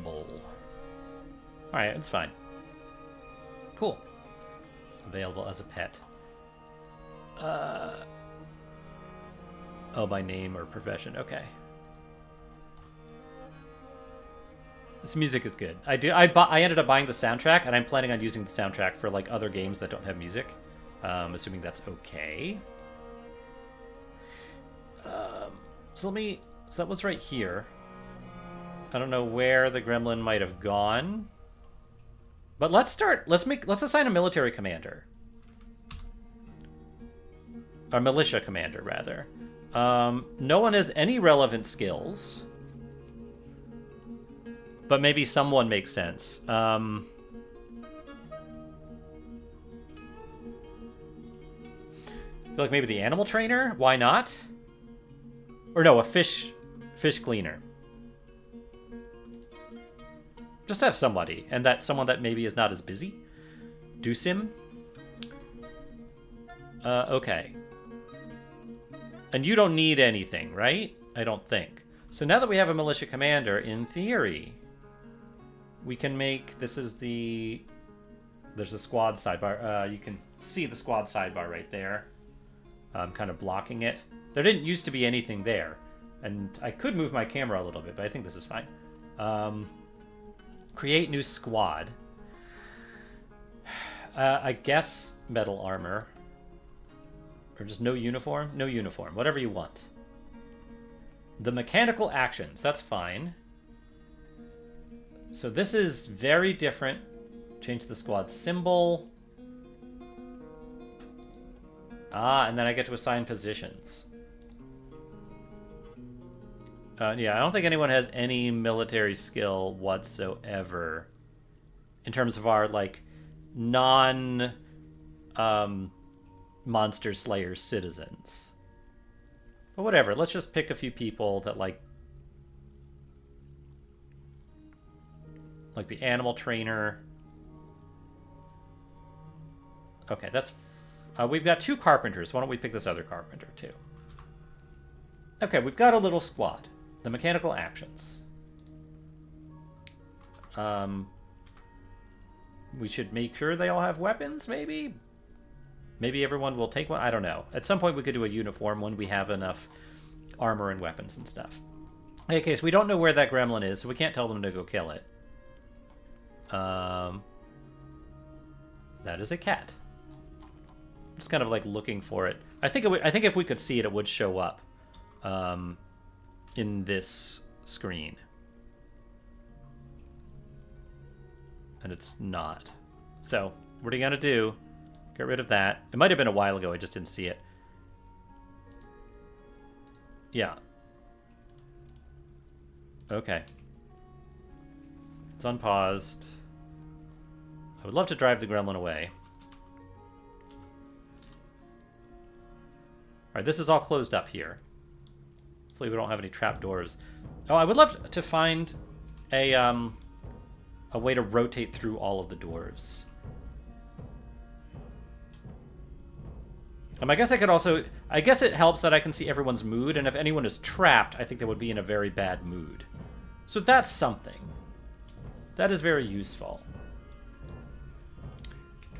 Alright, it's fine. Cool. Available as a pet. Oh, by name or profession. Okay. This music is good. I ended up buying the soundtrack, and I'm planning on using the soundtrack for like other games that don't have music. Assuming that's okay. So that was right here. I don't know where the gremlin might have gone. But let's assign a military commander. Or militia commander, rather. No one has any relevant skills. But maybe someone makes sense. I feel like maybe the animal trainer? Why not? Or no, a fish cleaner. Just have somebody, and that someone that maybe is not as busy. Do sim. Okay. And you don't need anything, right? I don't think. So now that we have a militia commander, in theory, we can make... This is the... There's a squad sidebar. You can see the squad sidebar right there. I'm kind of blocking it. There didn't used to be anything there. And I could move my camera a little bit, but I think this is fine. Create new squad. I guess metal armor. Or just no uniform? No uniform. Whatever you want. The mechanical actions. That's fine. So this is very different. Change the squad symbol. Ah, and then I get to assign positions. Yeah, I don't think anyone has any military skill whatsoever in terms of our, like, non Monster Slayer citizens. But whatever, let's just pick a few people that like the animal trainer. Okay, that's... we've got 2 carpenters. Why don't we pick this other carpenter, too? Okay, we've got a little squad. The mechanical actions. We should make sure they all have weapons, maybe? Maybe everyone will take one? I don't know. At some point we could do a uniform when we have enough armor and weapons and stuff. Okay, so we don't know where that gremlin is, so we can't tell them to go kill it. That is a cat. Just kind of like looking for it. I think if we could see it, it would show up in this screen. And it's not. So, what are you gonna do? Get rid of that. It might have been a while ago, I just didn't see it. Yeah. Okay. It's unpaused. I would love to drive the gremlin away. Alright, this is all closed up here. Hopefully we don't have any trapdoors. Oh, I would love to find a way to rotate through all of the dwarves. I guess I could also... I guess it helps that I can see everyone's mood, and if anyone is trapped, I think they would be in a very bad mood. So that's something. That is very useful.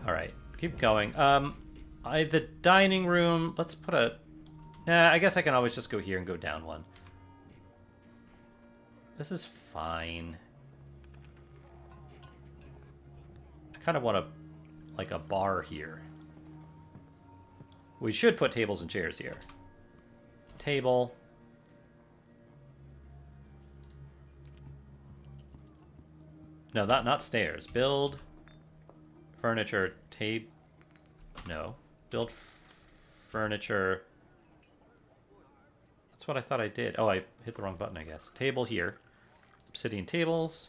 Alright, keep going. The dining room... Let's put a... Nah, I guess I can always just go here and go down one. This is fine. I kind of want a... like a bar here. We should put tables and chairs here. Table. No, not stairs. Build furniture. No. Build furniture. That's what I thought I did. Oh, I hit the wrong button, I guess. Table here. Obsidian tables.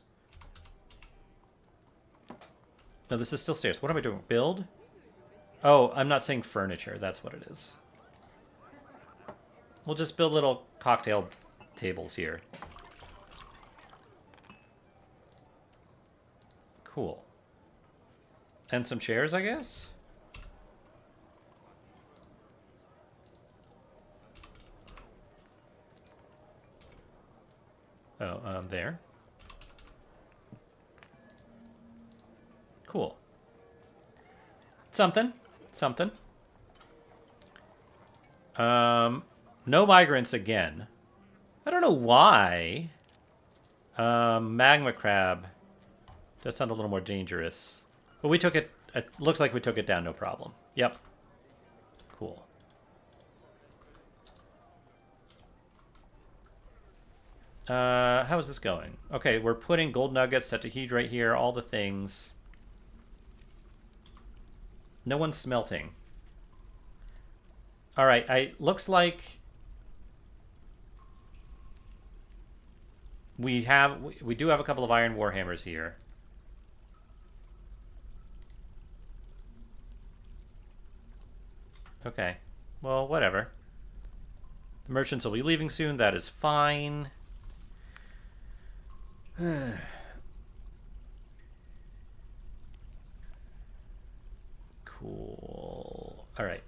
No, this is still stairs. What am I doing? Build? Oh, I'm not saying furniture. That's what it is. We'll just build little cocktail tables here. Cool. And some chairs, I guess? Oh, there. Cool. Something. No migrants again. I don't know why. Magma crab does sound a little more dangerous. But we took it... It looks like we took it down, no problem. Yep. Cool. How is this going? Okay, we're putting gold nuggets, tetrahedrite here, all the things. No one's smelting. All right, looks like we do have a couple of iron warhammers here. Okay, well, whatever. The merchants will be leaving soon. That is fine. Cool. All right.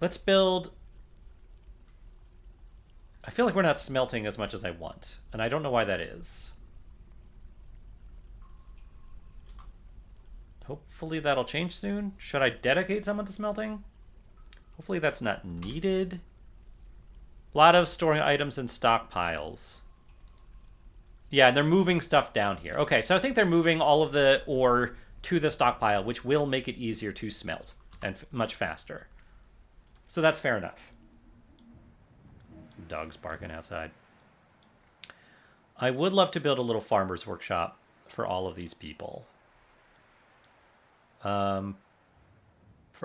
Let's build... I feel like we're not smelting as much as I want, and I don't know why that is. Hopefully that'll change soon. Should I dedicate someone to smelting? Hopefully that's not needed. A lot of storing items in stockpiles. Yeah, and they're moving stuff down here. Okay, so I think they're moving all of the ore to the stockpile, which will make it easier to smelt and much faster. So that's fair enough. Dogs barking outside. I would love to build a little farmer's workshop for all of these people. For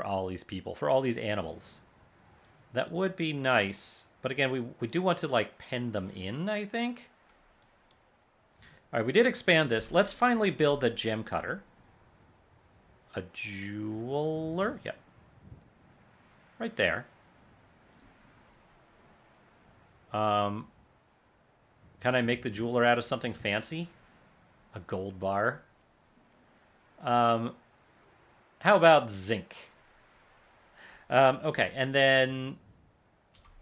all these animals. That would be nice. But again, we do want to, like, pen them in, I think. All right, we did expand this. Let's finally build the gem cutter. A jeweler? Yep. Right there. Can I make the jeweler out of something fancy? A gold bar. How about zinc? Okay, and then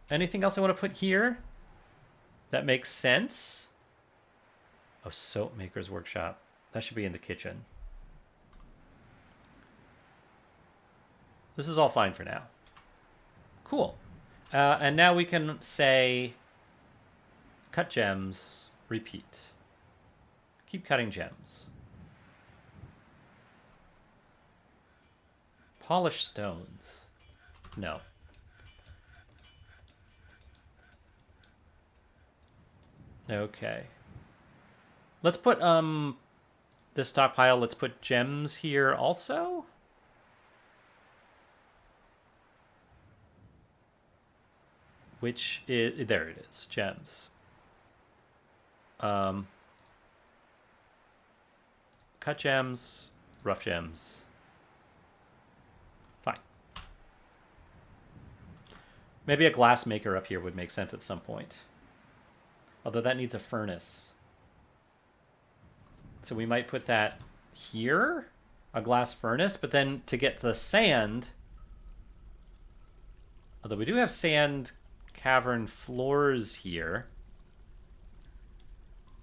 anything else I want to put here that makes sense? Oh, soap maker's workshop. That should be in the kitchen. This is all fine for now. Cool. And now we can say cut gems, repeat. Keep cutting gems. Polish stones. No. Okay. Let's put this stockpile, let's put gems here also. Which is, there it is, gems. Cut gems, rough gems. Fine. Maybe a glass maker up here would make sense at some point. Although that needs a furnace. So we might put that here, a glass furnace, but then to get the sand, although we do have sand cavern floors here,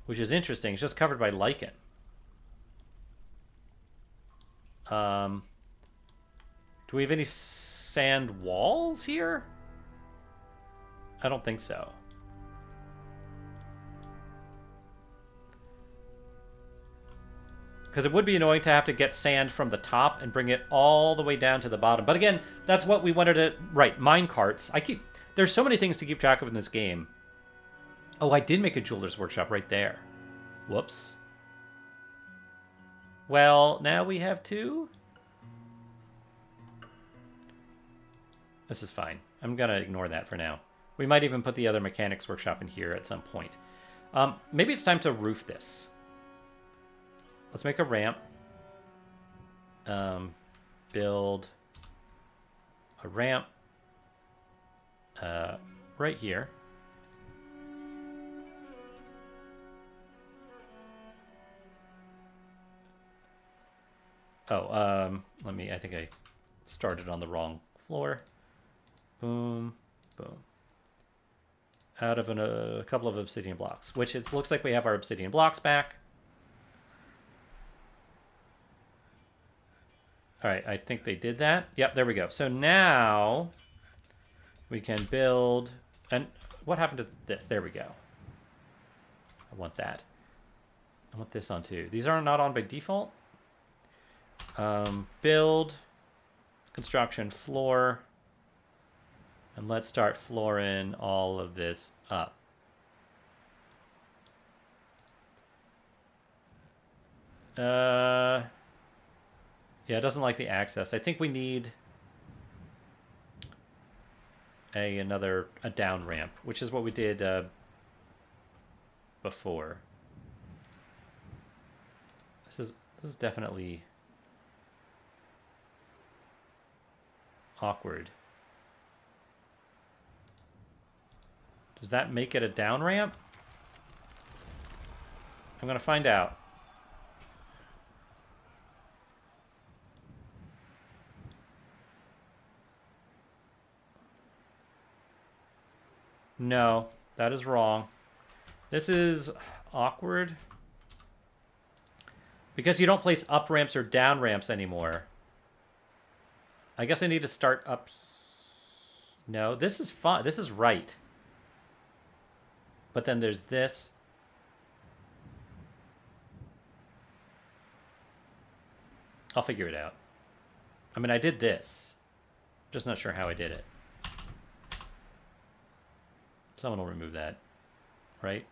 which is interesting. It's just covered by lichen. Do we have any sand walls here? I don't think so. Because it would be annoying to have to get sand from the top and bring it all the way down to the bottom. But again, that's what we wanted to... Right, minecarts. There's so many things to keep track of in this game. Oh, I did make a jeweler's workshop right there. Whoops. Well, now we have two. This is fine. I'm going to ignore that for now. We might even put the other mechanics workshop in here at some point. Maybe it's time to roof this. Let's make a ramp. Build a ramp right here. Oh, I think I started on the wrong floor. Boom, boom. Out of a couple of obsidian blocks, which it looks like we have our obsidian blocks back. All right, I think they did that. Yep, there we go. So now we can build, and what happened to this? There we go. I want that. I want this on too. These are not on by default. Build, construction, floor, and let's start flooring all of this up. Yeah, it doesn't like the access. I think we need a down ramp, which is what we did before. This is definitely awkward. Does that make it a down ramp? I'm gonna find out. No, that is wrong. This is awkward. Because you don't place up ramps or down ramps anymore. I guess I need to start up. No, this is fine. This is right. But then there's this. I'll figure it out. I mean, I did this. Just not sure how I did it. Someone will remove that, right?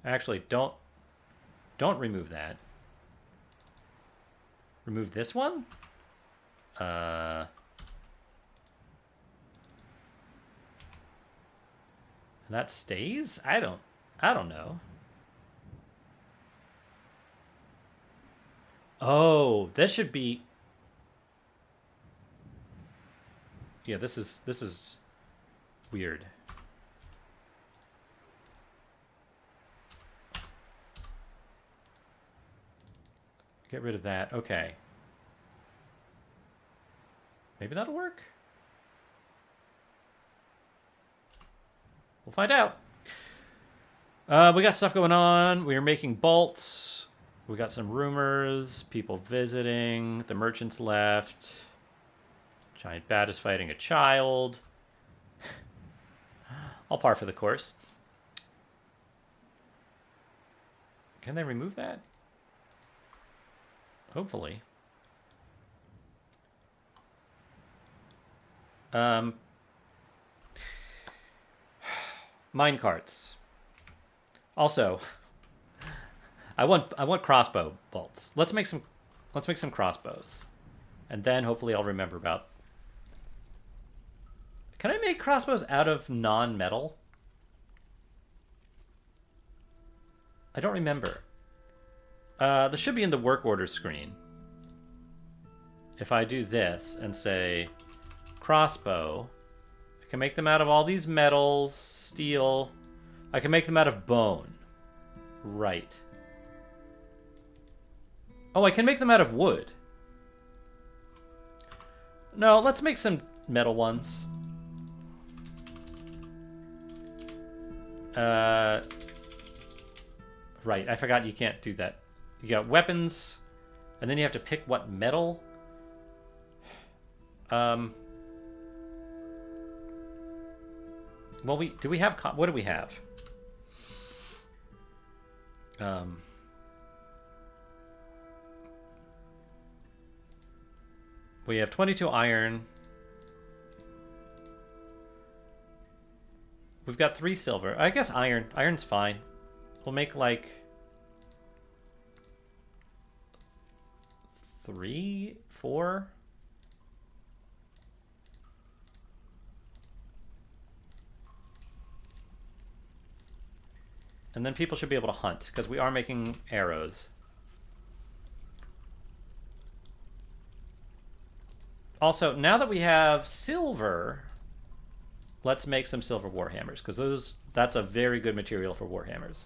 Actually, don't remove that. Remove this one? And that stays? I don't know. Oh, this should be. Yeah, this is weird. Get rid of that. Okay. Maybe that'll work. We'll find out. We got stuff going on. We are making bolts. We got some rumors. People visiting. The merchants left. Giant bat is fighting a child. All par for the course. Can they remove that? Hopefully. Minecarts. Also, I want crossbow bolts. Let's make some crossbows. And then hopefully I'll remember about. Can I make crossbows out of non-metal? I don't remember. This should be in the work order screen. If I do this and say crossbow, I can make them out of all these metals, steel. I can make them out of bone. Right. Oh, I can make them out of wood. No, let's make some metal ones. Right, I forgot you can't do that. You got weapons, and then you have to pick what metal. Well, what do we have? We have 22 iron. We've got 3 silver. I guess iron. Iron's fine. We'll make like 3, 4. And then people should be able to hunt, because we are making arrows. Also, now that we have silver, let's make some silver warhammers, because that's a very good material for warhammers.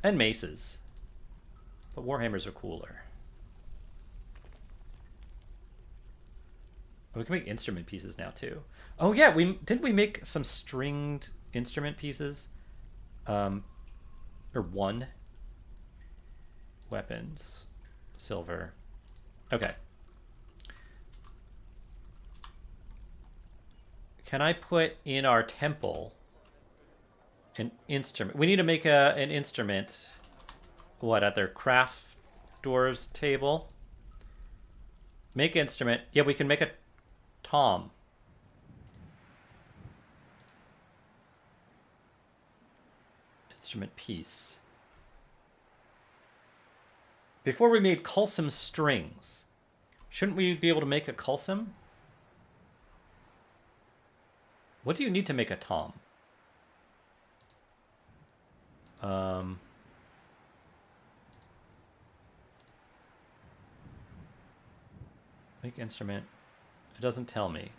And maces. But warhammers are cooler. We can make instrument pieces now too. Oh yeah, didn't we make some stringed instrument pieces? Or one. Weapons. Silver. Okay. Can I put in our temple an instrument? We need to make an instrument. What, at their craft dwarves table? Make instrument. Yeah, we can make a tom. Instrument piece. Before we made culsum strings. Shouldn't we be able to make a culsum? What do you need to make a tom? Make instrument. It doesn't tell me.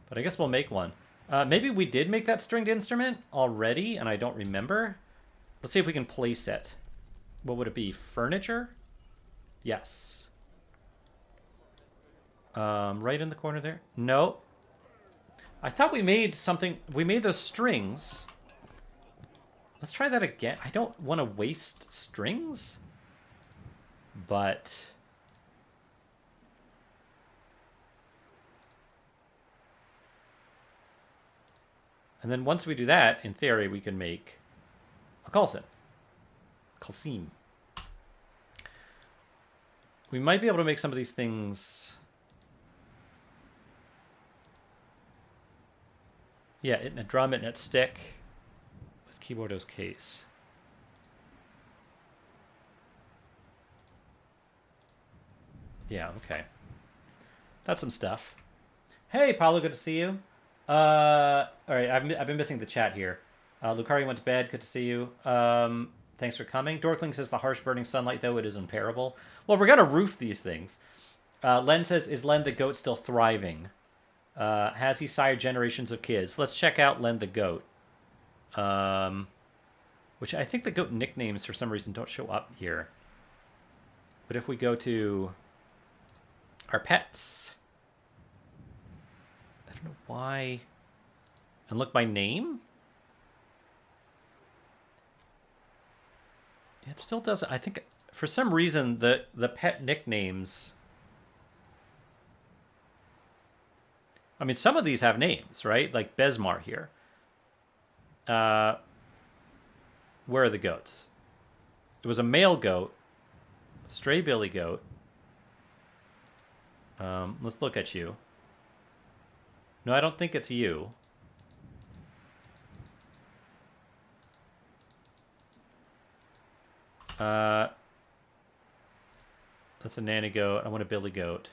But I guess we'll make one. Maybe we did make that stringed instrument already and I don't remember. Let's see if we can place it. What would it be? Furniture? Yes. Right in the corner there? No. I thought we made something. We made those strings. Let's try that again. I don't want to waste strings, but... And then once we do that, in theory, we can make a Coulson. Coulson. We might be able to make some of these things... Yeah, it in a drum, it in a stick. With keyboardo's case. Yeah, okay. That's some stuff. Hey, Paulo, good to see you. All right, I've been missing the chat here. Lucari went to bed. Good to see you. Thanks for coming. Dorkling says the harsh burning sunlight, though, it is unbearable. Well, we're gonna roof these things. Len says, is Len the goat still thriving? Has he sired generations of kids? Let's check out Len the goat. Which I think the goat nicknames for some reason don't show up here. But if we go to our pets, I don't know why, and look by name, it still doesn't. I think for some reason the pet nicknames. I mean, some of these have names, right? Like Besmar here. Where are the goats? It was a male goat, stray billy goat. Let's look at you. No, I don't think it's you. That's a nanny goat. I want a billy goat.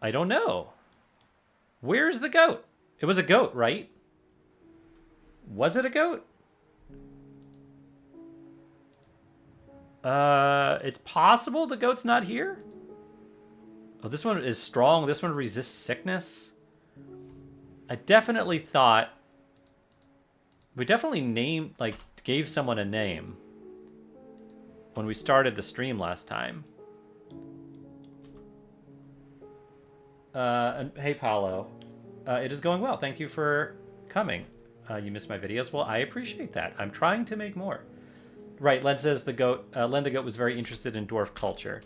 I don't know. Where's the goat? It was a goat, right? Was it a goat? It's possible the goat's not here. Oh, this one is strong. This one resists sickness. I definitely thought... We definitely named, like, gave someone a name when we started the stream last time. And hey, Paolo. It is going well. Thank you for coming. You missed my videos. Well, I appreciate that. I'm trying to make more. Right, Len says the goat. Len the goat was very interested in dwarf culture.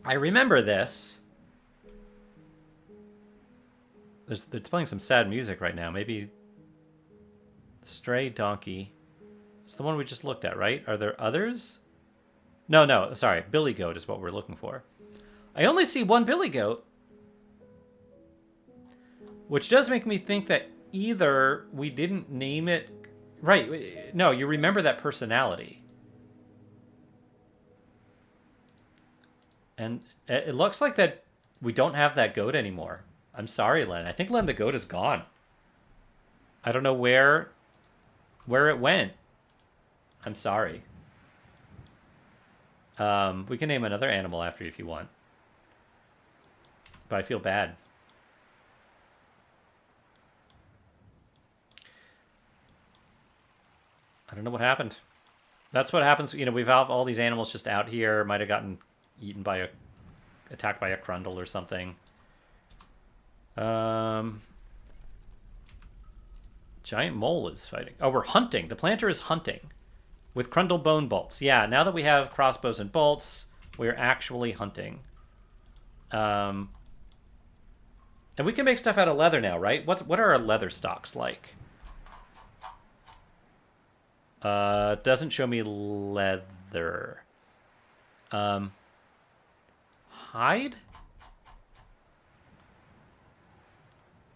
I remember this. They're playing some sad music right now. Maybe Stray Donkey. It's the one we just looked at, right? Are there others? No, sorry. Billy Goat is what we're looking for. I only see one Billy Goat. Which does make me think that either we didn't name it... Right. No, you remember that personality. And it looks like that we don't have that goat anymore. I'm sorry, Len. I think Len the goat is gone. I don't know where it went. I'm sorry. We can name another animal after you if you want. But I feel bad. I don't know what happened. That's what happens. You know, we've have all these animals just out here. Might have gotten eaten by attacked by a Crundle or something. Giant mole is fighting. Oh, we're hunting. The planter is hunting with Crundle bone bolts. Yeah, now that we have crossbows and bolts, we're actually hunting. And we can make stuff out of leather now, right? What are our leather stocks like? Doesn't show me leather. Hide?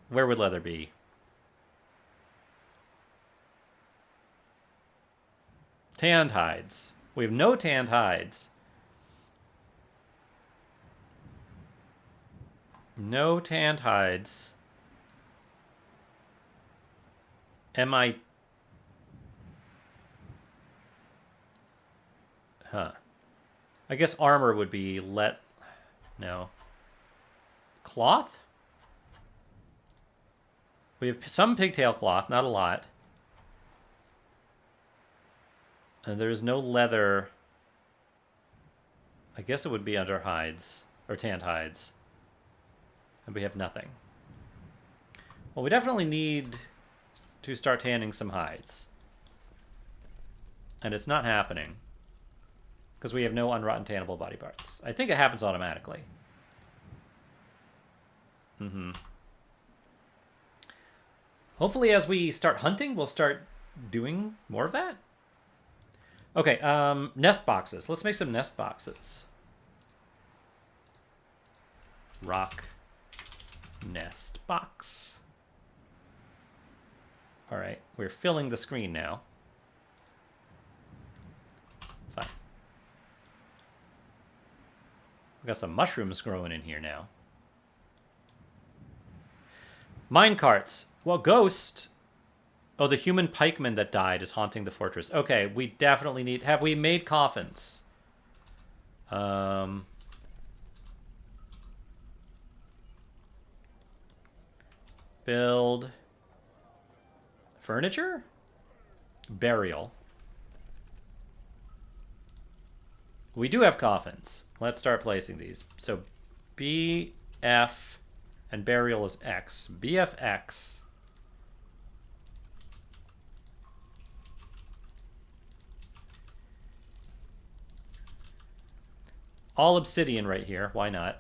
Where would leather be? Tanned hides. We have no tanned hides. No tanned hides. I guess armor would be no. Cloth? We have some pigtail cloth, not a lot. And there's no leather. I guess it would be under hides, or tanned hides. And we have nothing. Well, we definitely need to start tanning some hides. And it's not happening. Because we have no unrotten tannable body parts. I think it happens automatically. Hopefully as we start hunting, we'll start doing more of that. Okay, nest boxes. Let's make some nest boxes. Rock nest box. All right, we're filling the screen now. Fine. We've got some mushrooms growing in here now. Minecarts. Well, ghost. Oh, the human pikeman that died is haunting the fortress. Okay, we definitely need... Have we made coffins? Build... Furniture? Burial. We do have coffins. Let's start placing these. So, BF... And burial is X. BFX. All obsidian right here. Why not?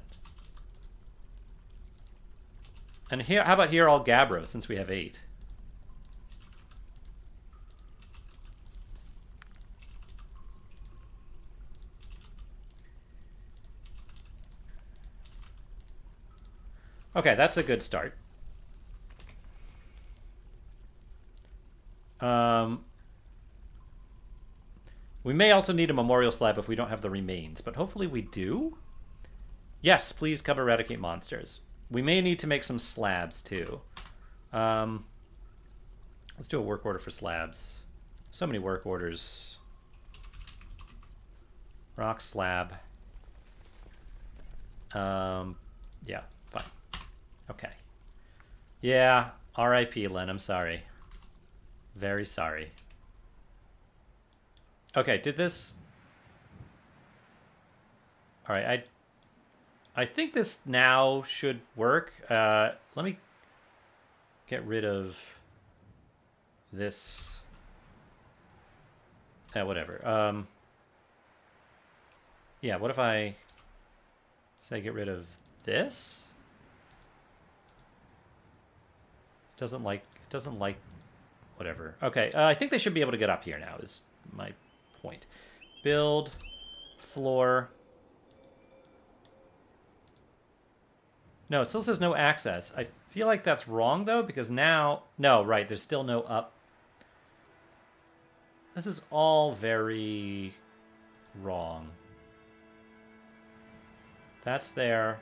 And here, how about here all gabbro, since we have 8? Okay, that's a good start. We may also need a memorial slab if we don't have the remains, but hopefully we do. Yes, please come eradicate monsters. We may need to make some slabs too. Let's do a work order for slabs. So many work orders. Rock slab. Yeah, fine. Okay. Yeah, R.I.P. Len, I'm sorry. Very sorry. Okay, did this... Alright, I think this now should work. Let me get rid of this. Whatever. Yeah, what if I say get rid of this? Doesn't like whatever. Okay, I think they should be able to get up here now is my point. Build floor. No, it still says no access. I feel like that's wrong though, because now no, right, there's still no up. This is all very wrong. That's there.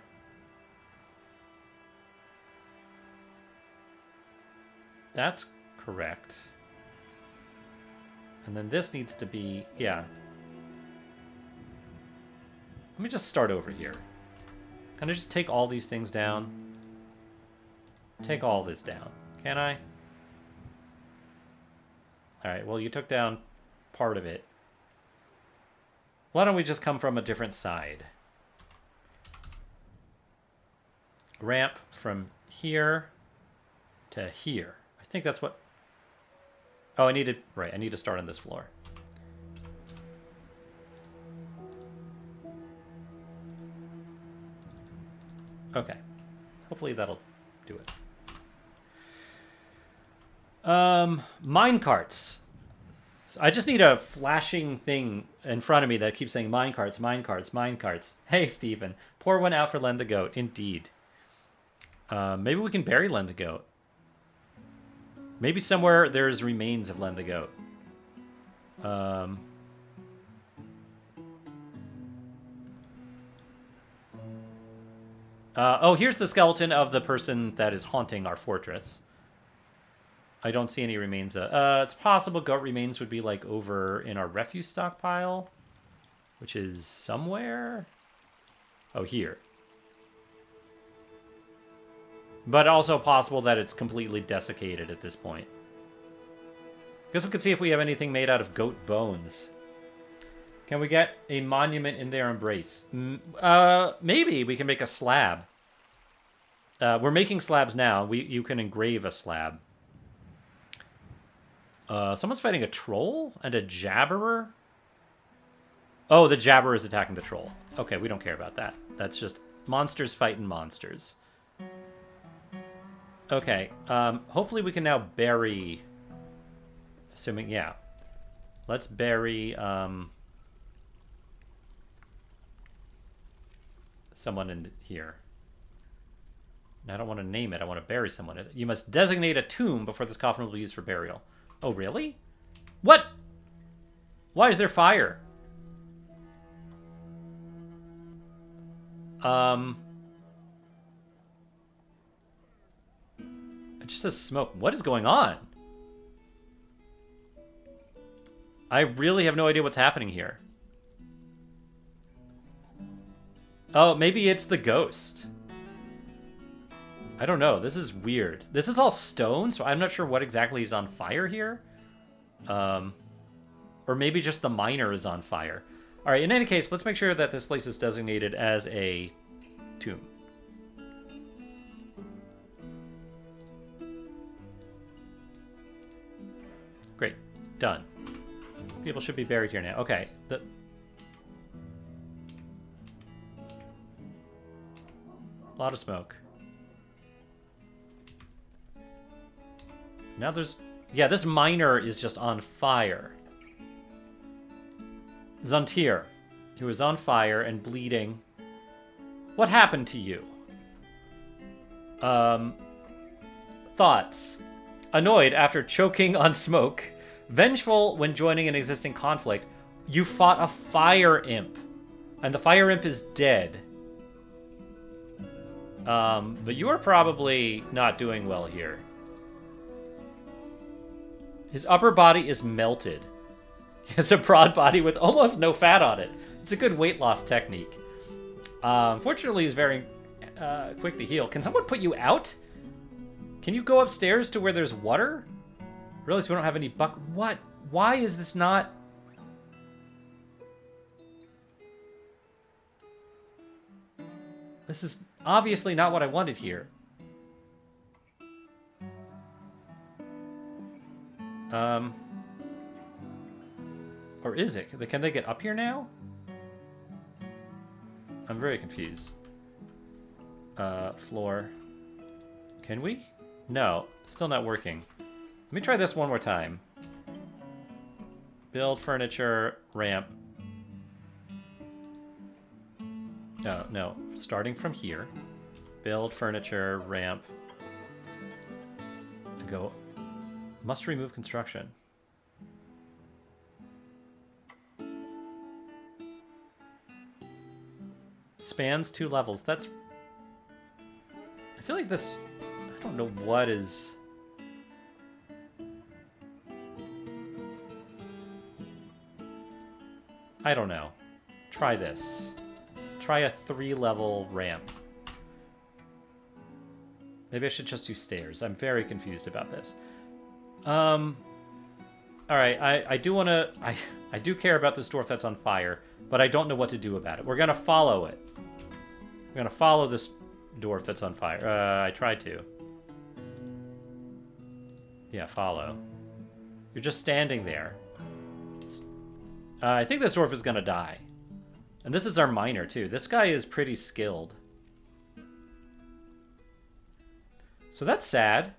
That's correct. And then this needs to be, yeah. Let me just start over here. Can I just take all these things down? Take all this down. Can I? Alright, well you took down part of it. Why don't we just come from a different side? Ramp from here to here. I think that's what... Oh, I need to start on this floor. Okay. Hopefully that'll do it. Minecarts. So I just need a flashing thing in front of me that keeps saying minecarts, minecarts, minecarts. Hey, Stephen. Pour one out for Len the Goat. Indeed. Maybe we can bury Len the Goat. Maybe somewhere there's remains of Len the Goat. Oh, here's the skeleton of the person that is haunting our fortress. I don't see any remains. It's possible goat remains would be like over in our refuse stockpile, which is somewhere. Oh, here. But also possible that it's completely desiccated at this point. Guess we could see if we have anything made out of goat bones. Can we get a monument in their embrace? Maybe we can make a slab. We're making slabs now. You can engrave a slab. Someone's fighting a troll and a jabberer? Oh, the jabberer is attacking the troll. Okay, we don't care about that. That's just monsters fighting monsters. Okay, hopefully we can now bury... Assuming, yeah. Let's bury, someone in here. I don't want to name it. I want to bury someone. You must designate a tomb before this coffin will be used for burial. Oh, really? What? Why is there fire? It just says smoke. What is going on? I really have no idea what's happening here. Oh, maybe it's the ghost. I don't know. This is weird. This is all stone, so I'm not sure what exactly is on fire here. Or maybe just the miner is on fire. All right, in any case, let's make sure that this place is designated as a tomb. Great. Done. People should be buried here now. Okay. A lot of smoke. Now there's... Yeah, this miner is just on fire. Zantir, who is on fire and bleeding. What happened to you? Thoughts. Annoyed after choking on smoke. Vengeful when joining an existing conflict. You fought a fire imp. And the fire imp is dead. But you are probably not doing well here. His upper body is melted. He has a broad body with almost no fat on it. It's a good weight loss technique. Fortunately, he's very quick to heal. Can someone put you out? Can you go upstairs to where there's water? Realize we don't have any What? Why is this not... This is obviously not what I wanted here. Or is it? Can they get up here now? I'm very confused. Floor. Can we? No, still not working. Let me try this one more time. Build furniture, ramp. No, starting from here. Build furniture, ramp. Go. Must remove construction. Spans 2 levels. That's... I feel like this... I don't know what is... I don't know. Try this. Try a 3-level ramp. Maybe I should just do stairs. I'm very confused about this. Alright, I do want to... I do care about this dwarf that's on fire, but I don't know what to do about it. We're going to follow it. We're going to follow this dwarf that's on fire. I tried to. Yeah, follow. You're just standing there. I think this dwarf is going to die. And this is our miner, too. This guy is pretty skilled. So that's sad.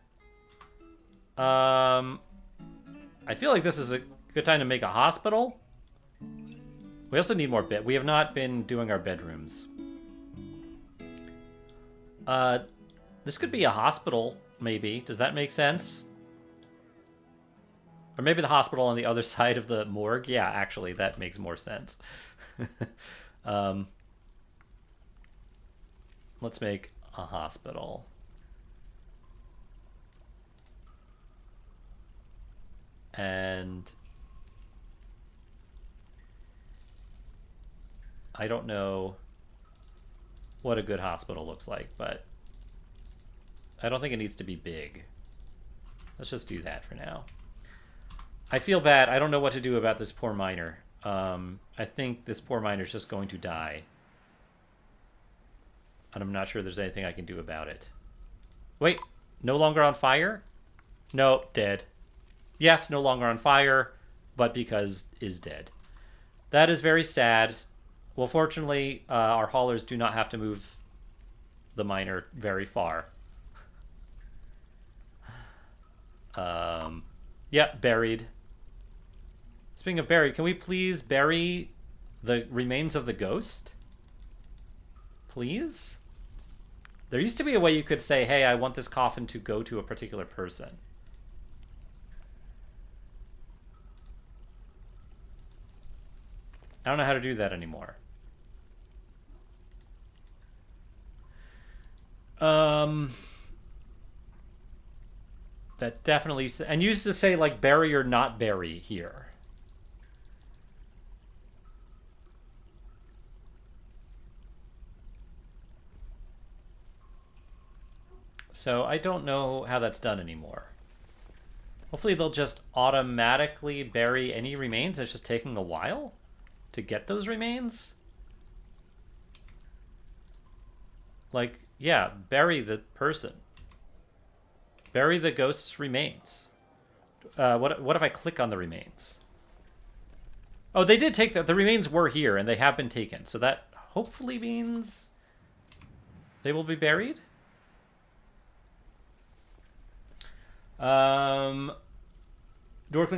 I feel like this is a good time to make a hospital. We also need more bed. We have not been doing our bedrooms. This could be a hospital, maybe. Does that make sense? Or maybe the hospital on the other side of the morgue. Yeah, actually, that makes more sense. Let's make a hospital. And I don't know what a good hospital looks like, but I don't think it needs to be big. Let's just do that for now. I feel bad. I don't know what to do about this poor miner. I think this poor miner's just going to die. And I'm not sure there's anything I can do about it. Wait, no longer on fire? No, dead. Yes, no longer on fire, but because is dead. That is very sad. Well, fortunately, our haulers do not have to move the miner very far. Yeah, buried. Speaking of buried, can we please bury the remains of the ghost? Please? There used to be a way you could say, hey, I want this coffin to go to a particular person. I don't know how to do that anymore. That definitely... And used to say, like, bury or not bury here. So I don't know how that's done anymore. Hopefully they'll just automatically bury any remains. It's just taking a while to get those remains. Like, yeah, bury the person. Bury the ghost's remains. What if I click on the remains? Oh, they did take the remains were here, and they have been taken. So that hopefully means they will be buried. Dorkling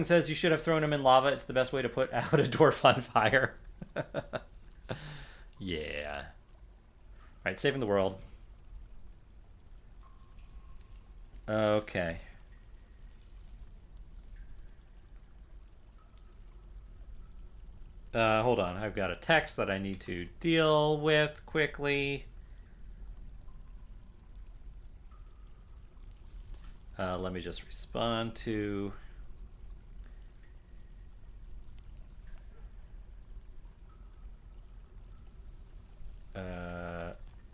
says you should have thrown him in lava. It's the best way to put out a dwarf on fire. Yeah. All right, saving the world. Okay. Hold on. I've got a text that I need to deal with quickly. Let me just respond to...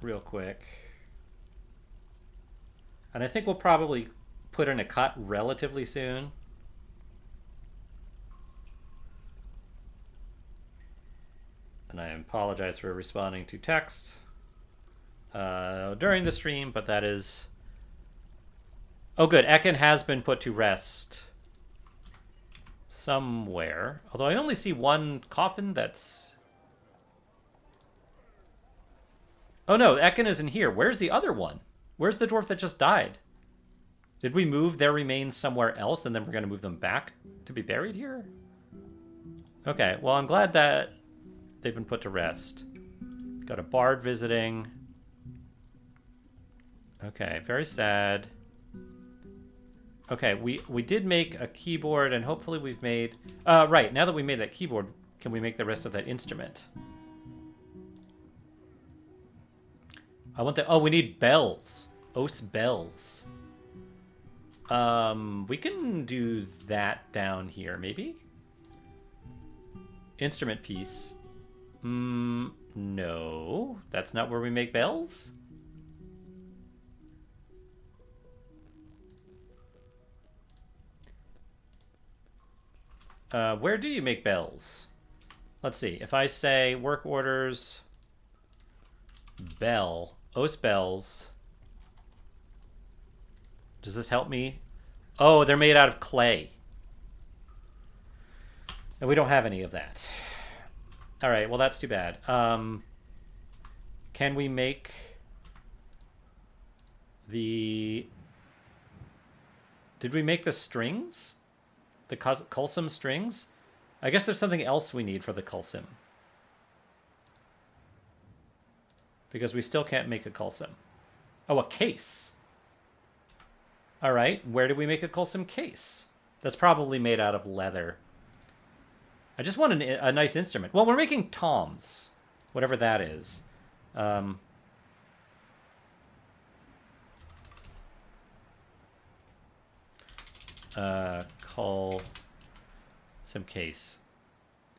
real quick. And I think we'll probably put in a cut relatively soon. And I apologize for responding to text during the stream, but that is... Oh, good. Ekin has been put to rest somewhere. Although I only see one coffin that's... Oh, no. Ekin is in here. Where's the other one? Where's the dwarf that just died? Did we move their remains somewhere else and then we're going to move them back to be buried here? Okay. Well, I'm glad that they've been put to rest. Got a bard visiting. Okay. Very sad. Okay, we did make a keyboard, and hopefully we've made... right, now that we made that keyboard, can we make the rest of that instrument? I want the... Oh, we need bells. Os bells. We can do that down here, maybe? Instrument piece. No. That's not where we make bells? Where do you make bells? Let's see. If I say work orders, bell, os bells. Does this help me? Oh, they're made out of clay. And we don't have any of that. All right, well, that's too bad. Can we make the... Did we make the strings? The Culsum strings? I guess there's something else we need for the Culsum. Because we still can't make a Culsum. Oh, a case. All right, where do we make a Culsum case? That's probably made out of leather. I just want a nice instrument. Well, we're making toms. Whatever that is. Call some case.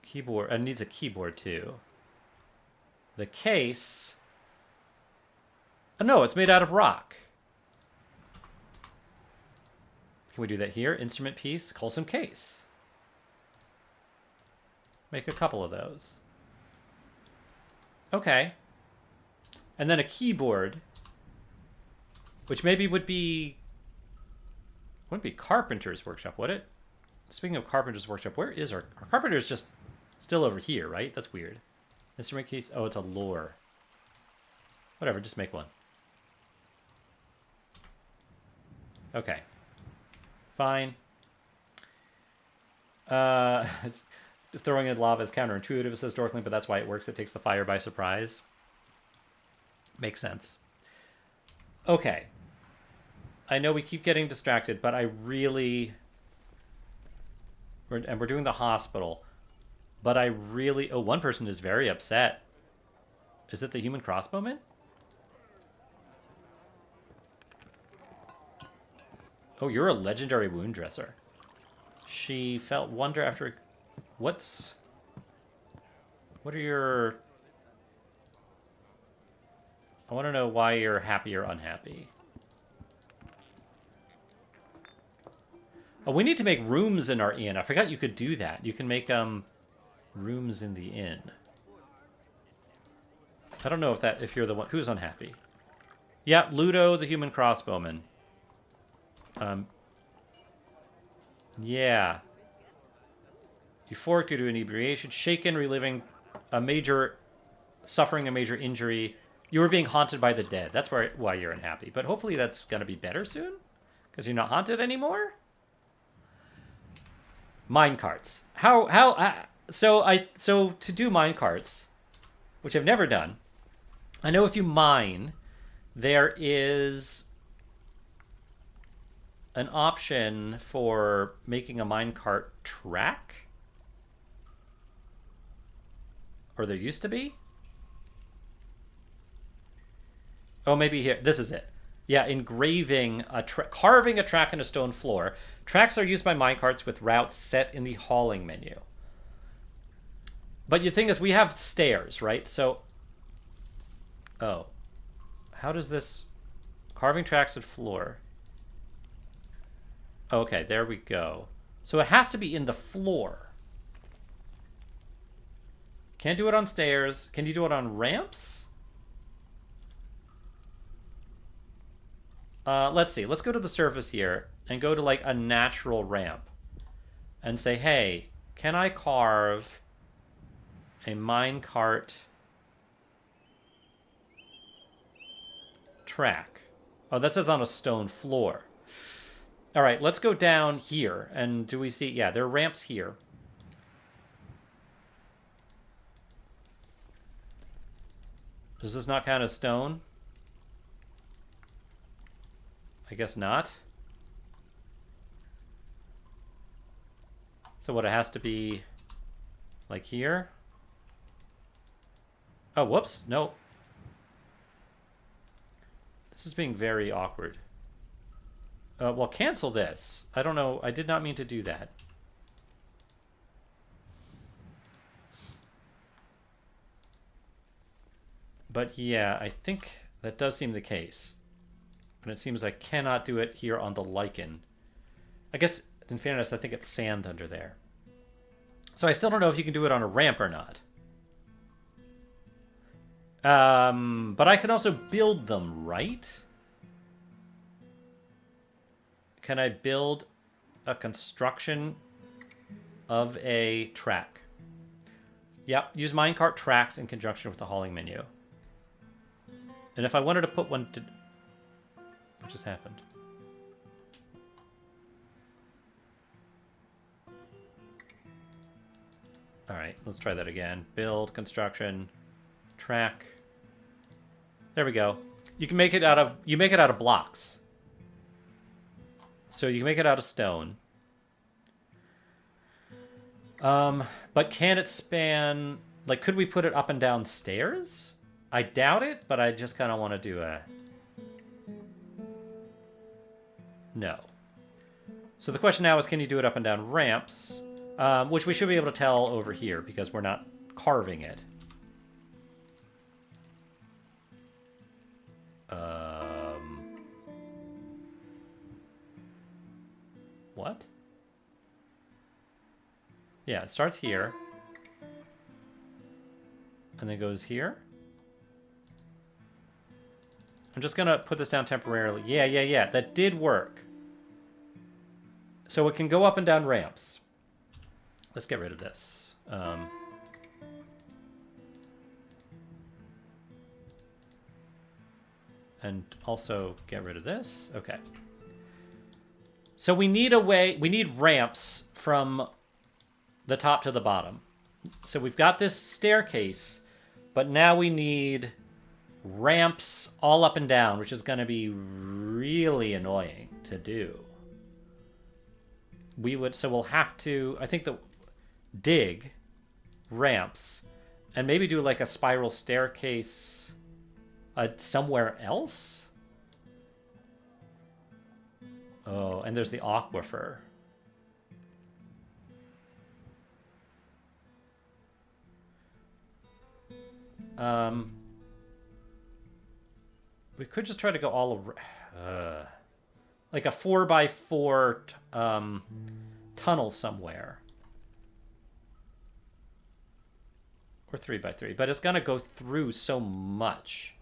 Keyboard. It needs a keyboard too. The case. Oh, no, it's made out of rock. Can we do that here? Instrument piece, Colson case. Make a couple of those. Okay. And then a keyboard, which maybe wouldn't be Carpenter's workshop, would it? Speaking of Carpenter's workshop, where is our Carpenter's? Just still over here, right? That's weird. Instrument case. Oh, it's a lore. Whatever, just make one. Okay. Fine. It's throwing in lava is counterintuitive, says Dorkling, but that's why it works. It takes the fire by surprise. Makes sense. Okay. I know we keep getting distracted, but I really... And we're doing the hospital. But I really... Oh, one person is very upset. Is it the human crossbowman? Oh, you're a legendary wound dresser. She felt wonder after... What are your... I want to know why you're happy or unhappy. Oh, we need to make rooms in our inn. I forgot you could do that. You can make rooms in the inn. I don't know if you're the one who's unhappy. Yeah, Ludo, the human crossbowman. Yeah. Euphoric due to inebriation, shaken, reliving suffering a major injury. You were being haunted by the dead. That's why you're unhappy. But hopefully that's gonna be better soon, because you're not haunted anymore. Minecarts. So to do minecarts, which I've never done, I know if you mine, there is an option for making a minecart track. Or there used to be. Oh, maybe here. This is it. Yeah, carving a track in a stone floor. Tracks are used by minecarts with routes set in the hauling menu. But the thing is, we have stairs, right? So, oh, how does this carving tracks at floor? Okay, there we go. So it has to be in the floor. Can't do it on stairs. Can you do it on ramps? Let's see. Let's go to the surface here and go to like a natural ramp and say, hey, can I carve a minecart track? Oh, this is on a stone floor. All right, let's go down here. And do we see? Yeah, there are ramps here. Does this not count as stone? I guess not. So what, it has to be like here? Oh, whoops. No. This is being very awkward. Well, cancel this. I don't know. I did not mean to do that. But yeah, I think that does seem the case. And it seems I cannot do it here on the lichen. I guess, in fairness, I think it's sand under there. So I still don't know if you can do it on a ramp or not. But I can also build them, right? Can I build a construction of a track? Yep, use minecart tracks in conjunction with the hauling menu. And if I wanted to put one to... What just happened? All right, let's try that again. Build, construction, track. There we go. You can make it out of blocks. So you can make it out of stone. But can it span, like, could we put it up and down stairs? I doubt it, but I just kind of want to do a... No. So the question now is, can you do it up and down ramps? Which we should be able to tell over here because we're not carving it. What? Yeah, it starts here. And then goes here. I'm just going to put this down temporarily. Yeah. That did work. So it can go up and down ramps. Let's get rid of this. And also get rid of this. Okay. So we need a way, we need ramps from the top to the bottom. So we've got this staircase, but now we need ramps all up and down, which is going to be really annoying to do. So we'll have to, I think, dig ramps and maybe do like a spiral staircase somewhere else. Oh, and there's the aquifer. We could just try to go all over, like a 4x4 tunnel somewhere, or 3x3, but it's gonna go through so much.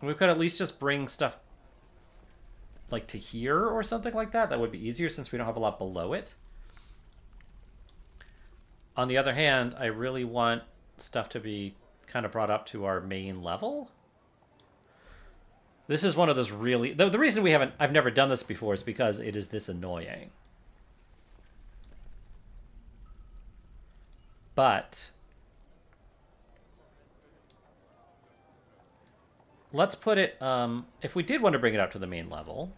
We could at least just bring stuff like to here or something like that. That would be easier since we don't have a lot below it. On the other hand, I really want stuff to be kind of brought up to our main level. This is one of those really... The reason I've never done this before is because it is this annoying. But let's put it... if we did want to bring it up to the main level...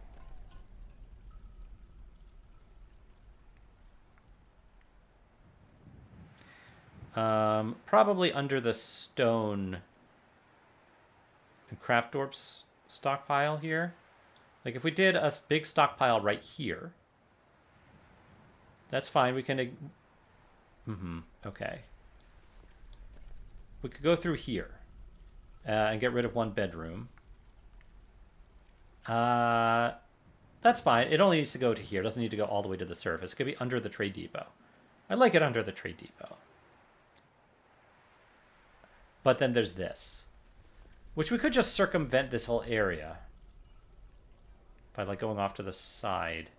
probably under the stone and craft dwarf's stockpile here. Like if we did a big stockpile right here, that's fine. We can... okay. We could go through here and get rid of one bedroom. That's fine. It only needs to go to here. It doesn't need to go all the way to the surface. It could be under the trade depot. I like it under the trade depot. But then there's this, which we could just circumvent this whole area by like going off to the side.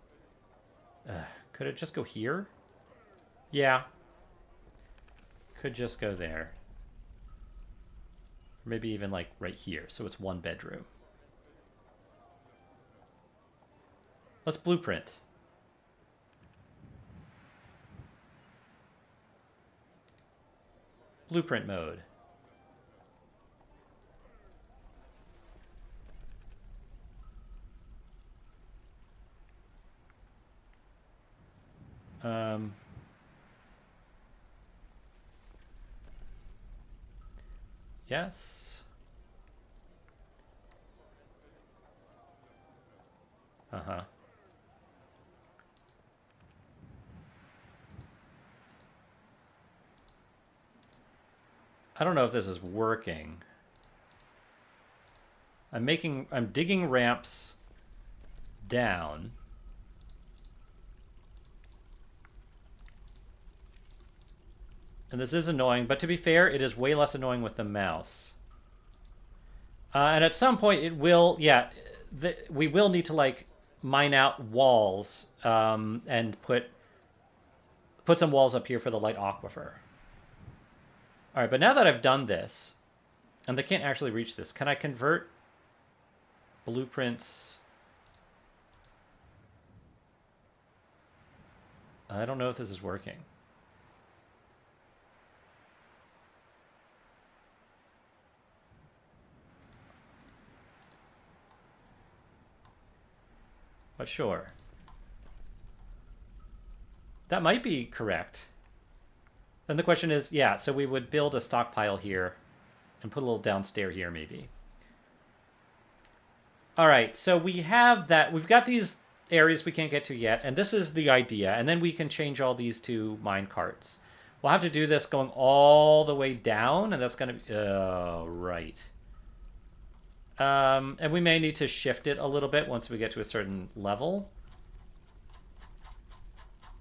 Could it just go here? Yeah. Could just go there. Or maybe even like right here, so it's one bedroom. Let's blueprint. Blueprint mode. Yes. Uh-huh. I don't know if this is working. I'm digging ramps down. And this is annoying, but to be fair, it is way less annoying with the mouse. And at some point it will, yeah, we will need to like mine out walls and put some walls up here for the light aquifer. All right, but now that I've done this, and they can't actually reach this, can I convert blueprints? I don't know if this is working. But sure. That might be correct. Then the question is, yeah, so we would build a stockpile here and put a little downstairs here maybe. All right, so we have that. We've got these areas we can't get to yet, and this is the idea. And then we can change all these to minecarts. We'll have to do this going all the way down, and that's going to be... right. And we may need to shift it a little bit once we get to a certain level.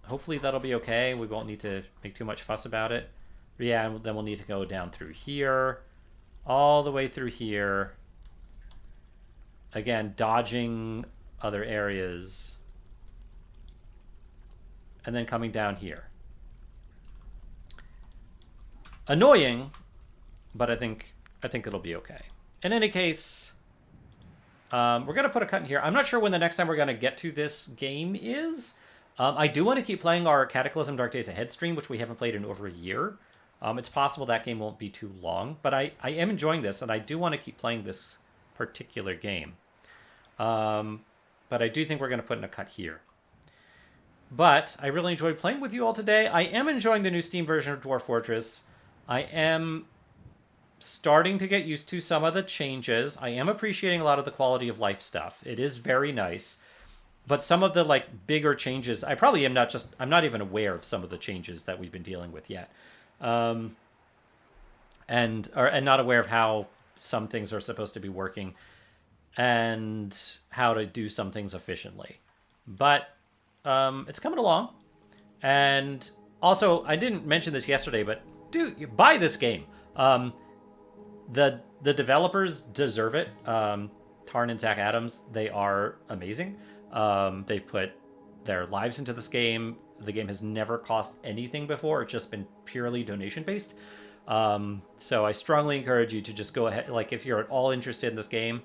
Hopefully that'll be okay. We won't need to make too much fuss about it. But yeah, then we'll need to go down through here, all the way through here. Again, dodging other areas. And then coming down here. Annoying, but I think it'll be okay. In any case, we're going to put a cut in here. I'm not sure when the next time we're going to get to this game is. I do want to keep playing our Cataclysm Dark Days Ahead stream, which we haven't played in over a year. It's possible that game won't be too long, but I am enjoying this, and I do want to keep playing this particular game. But I do think we're going to put in a cut here. But I really enjoyed playing with you all today. I am enjoying the new Steam version of Dwarf Fortress. I am starting to get used to some of the changes. I am appreciating a lot of the quality of life stuff. It is very nice. But some of the like bigger changes, I probably am I'm not even aware of some of the changes that we've been dealing with yet. And not aware of how some things are supposed to be working and how to do some things efficiently. But it's coming along. And also, I didn't mention this yesterday, but dude, buy this game. The developers deserve it. Tarn and Zach Adams, they are amazing. They've put their lives into this game. The game has never cost anything before. It's just been purely donation based. So I strongly encourage you to just go ahead. Like if you're at all interested in this game,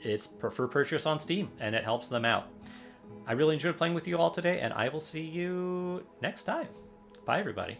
it's for purchase on Steam and it helps them out. I really enjoyed playing with you all today, and I will see you next time. Bye, everybody.